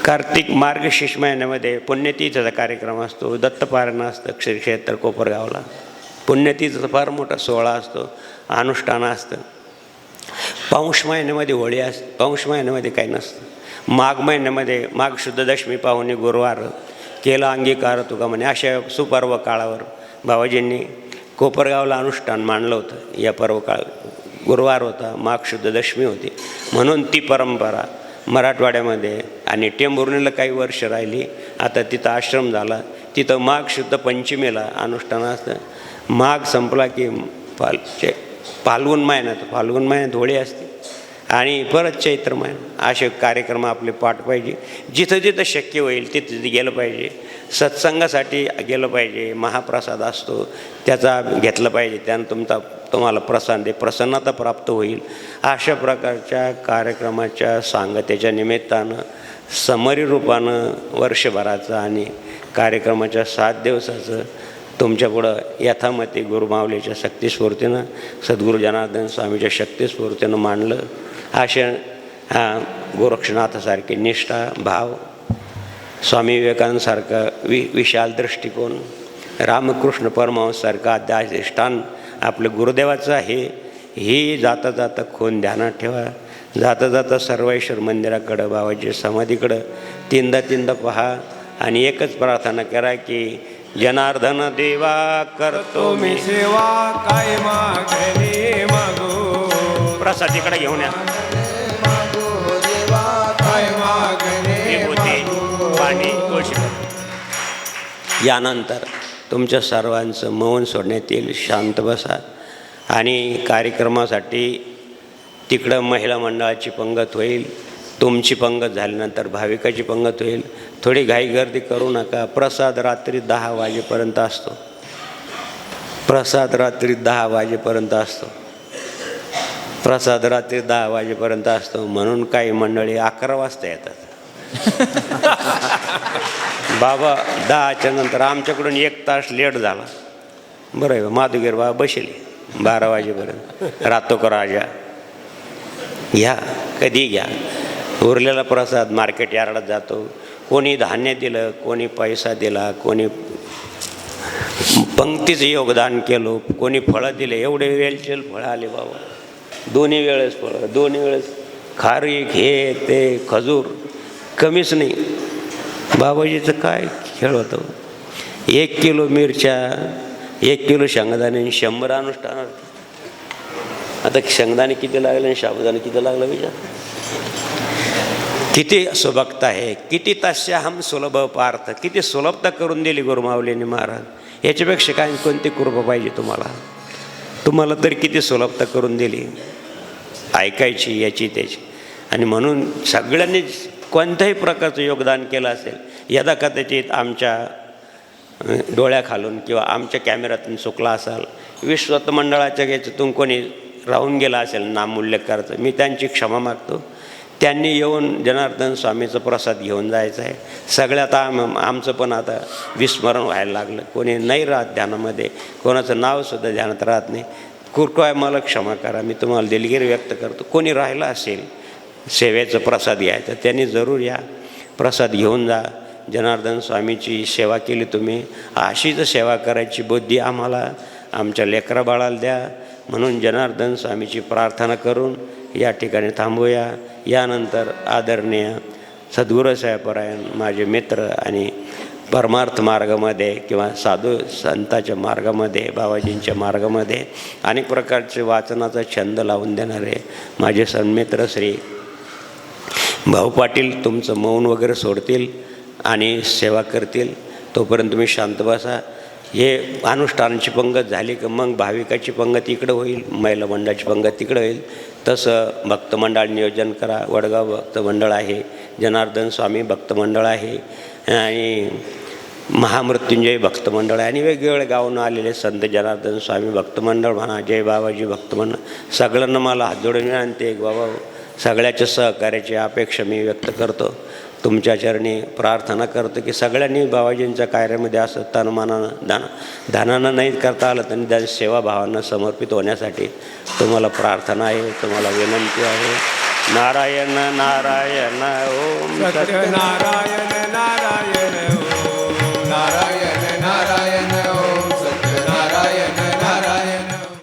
कार्तिक मार्गशीर्ष महिन्यामध्ये पुण्यतिथीचा कार्यक्रम असतो, दत्तपारायण असतं श्री क्षेत्र कोपरगावला. पुण्यतिथीचा फार मोठा सोहळा असतो, अनुष्ठान असतं. पौष महिन्यामध्ये होळी असते, पौष महिन्यामध्ये काही नसतं. माघ महिन्यामध्ये माघ शुद्ध दशमी पाहुणे गुरुवार केला अंगीकार तुका म्हणे, अशा सुपर्व काळावर बाबाजींनी कोपरगावला अनुष्ठान मांडलं होतं. या पर्व काळ गुरुवार होता, माघ शुद्ध दशमी होती, म्हणून ती परंपरा मराठवाड्यामध्ये आणि टेंभुर्णीला काही वर्ष राहिली. आता तिथं आश्रम झाला, तिथं माघ शुद्ध पंचमीला अनुष्ठान असतं. माघ संपला की फाल्गुन महिन्यात होळी असते आणि परत चैत्र महिना. असे कार्यक्रम आपले पाठ पाहिजे. जिथं जिथं शक्य होईल तिथं गेलं पाहिजे. सत्संगासाठी गेलं पाहिजे. महाप्रसाद असतो त्याचा घेतलं पाहिजे, त्यानं तुम्हाला प्रसन्नता प्राप्त होईल. अशा प्रकारच्या कार्यक्रमाच्या सांगतेच्या निमित्तानं समरी रूपानं वर्षभराचं आणि कार्यक्रमाच्या 7 दिवसाचं तुमच्यापुढं यथामती गुरुमावलीच्या शक्तिस्फूर्तीनं सद्गुरू जनार्दन स्वामीच्या शक्तिस्फूर्तीनं मांडलं. अशा गोरक्षनाथासारखी निष्ठा, भाव, स्वामी विवेकानंदसारखा विशाल दृष्टिकोन, रामकृष्ण परमहंसारखा अधिष्ठान आपलं गुरुदेवाचं आहे. ही जाता जाता खून ध्यानात ठेवा. जाता जाता सर्वेश्वर मंदिराकडं, बाबाजी समाधीकडं तीनदा पहा आणि एकच प्रार्थना करा की जनार्दन देवा करतो मी सेवा काय मागणे मागो. प्रसाद इकडे घेऊन या. काय मागणे पाणी तुळशी. यानंतर तुमच्या सर्वांचं मौन सोडण्यात येईल. शांत बसा. आणि कार्यक्रमासाठी तिकडं महिला मंडळाची पंगत होईल, तुमची पंगत झाल्यानंतर भाविकाची पंगत होईल. थोडी घाई गर्दी करू नका. प्रसाद रात्री 10 वाजेपर्यंत असतो. प्रसाद रात्री 10 वाजेपर्यंत असतो. प्रसाद रात्री 10 वाजेपर्यंत असतो. म्हणून काही मंडळी 11 वाजता येतात. बाबा 10च्या नंतर आमच्याकडून 1 तास लेट झाला. बरं आहे, माधुगीर बाबा बसले 12 वाजेपर्यंत. राहतो का राजा घ्या, कधी घ्या. उरलेला प्रसाद मार्केट यार्डात जातो. कोणी धान्य दिलं, कोणी पैसा दिला, कोणी पंक्तीचं योगदान केलं, कोणी फळं दिले. एवढे वेलचेल फळं आले बाबा. दोन्ही वेळेस फळं, दोन्ही वेळेस खारीक, हे ते खजूर, कमीच नाही. बाबाजीचं काय खेळ होतं. 1 किलो मिरच्या, 1 किलो शेंगदाणे, 100 अनुष्ठान. आता शेंगदाणे किती लागले आणि साबुदाणे किती लागलं विचार. किती सुबकता आहे, किती तस्याहम सुलभ पार्थ. किती सुलभता करून दिली गुरुमाऊलीने महाराज. याच्यापेक्षा काय कोणती कृपा पाहिजे तुम्हाला तरी किती सुलभता करून दिली. ऐकायची याची त्याची. आणि म्हणून सगळ्यांनी कोणत्याही प्रकारचं योगदान केलं असेल. यदा कदाचित आमच्या डोळ्याखालून किंवा आमच्या कॅमेऱ्यातून चुकला असाल, विश्वत मंडळाच्या याच्यातून कोणी राहून गेला असेल नाम उल्लेख करायचं, मी त्यांची क्षमा मागतो. त्यांनी येऊन जनार्दन स्वामीचं प्रसाद घेऊन जायचं आहे. सगळ्यात आमचं पण आता विस्मरण व्हायला लागलं. कोणी नाही राहत ध्यानामध्ये, कोणाचं नावसुद्धा ध्यानात राहत नाही. कृपया मला क्षमा करा. मी तुम्हाला दिलगिरी व्यक्त करतो. कोणी राहिलं असेल सेवेचं प्रसाद घ्यायचं, त्यांनी जरूर या, प्रसाद घेऊन जा. जनार्दन स्वामीची सेवा केली तुम्ही, अशीच सेवा करायची बुद्धी आम्हाला आमच्या लेकराबाळाला द्या. म्हणून जनार्दन स्वामीची प्रार्थना करून या ठिकाणी थांबूया. यानंतर आदरणीय सद्गुरुसाहेबपरायण माझे मित्र आणि परमार्थ मार्गामध्ये किंवा साधू संताच्या मार्गामध्ये, बाबाजींच्या मार्गामध्ये अनेक प्रकारचे वाचनाचा छंद लावून देणारे माझे सन्मित्र श्री भाऊ पाटील तुमचं मौन वगैरे सोडतील आणि सेवा करतील. तोपर्यंत तुम्ही शांत बसा. हे अनुष्ठानाची पंगत झाली की मग भाविकाची पंगत इकडं होईल, महिला मंडळाची पंगत तिकडं होईल. तसं भक्तमंडळ नियोजन करा. वडगाव भक्तमंडळ आहे, जनार्दन स्वामी भक्तमंडळ आहे आणि महामृत्युंजय भक्तमंडळ आहे आणि वेगवेगळ्या गावून आलेले संत जनार्दन स्वामी भक्तमंडळ म्हणा, जय बाबाजी भक्तमंडळ. सगळ्यांना मला हात जोडून विनंती आहे बाबा, सगळ्याच्या सहकार्याची अपेक्षा मी व्यक्त करतो. तुमच्या चरणी प्रार्थना करतो की सगळ्यांनी बाबाजींच्या कार्यामध्ये असं तनमानानं धनानं नाही करता आलं त्यांनी त्या सेवाभावांना समर्पित होण्यासाठी तुम्हाला प्रार्थना आहे, तुम्हाला विनंती आहे. नारायण नारायण ओम सत्यनारायण नारायण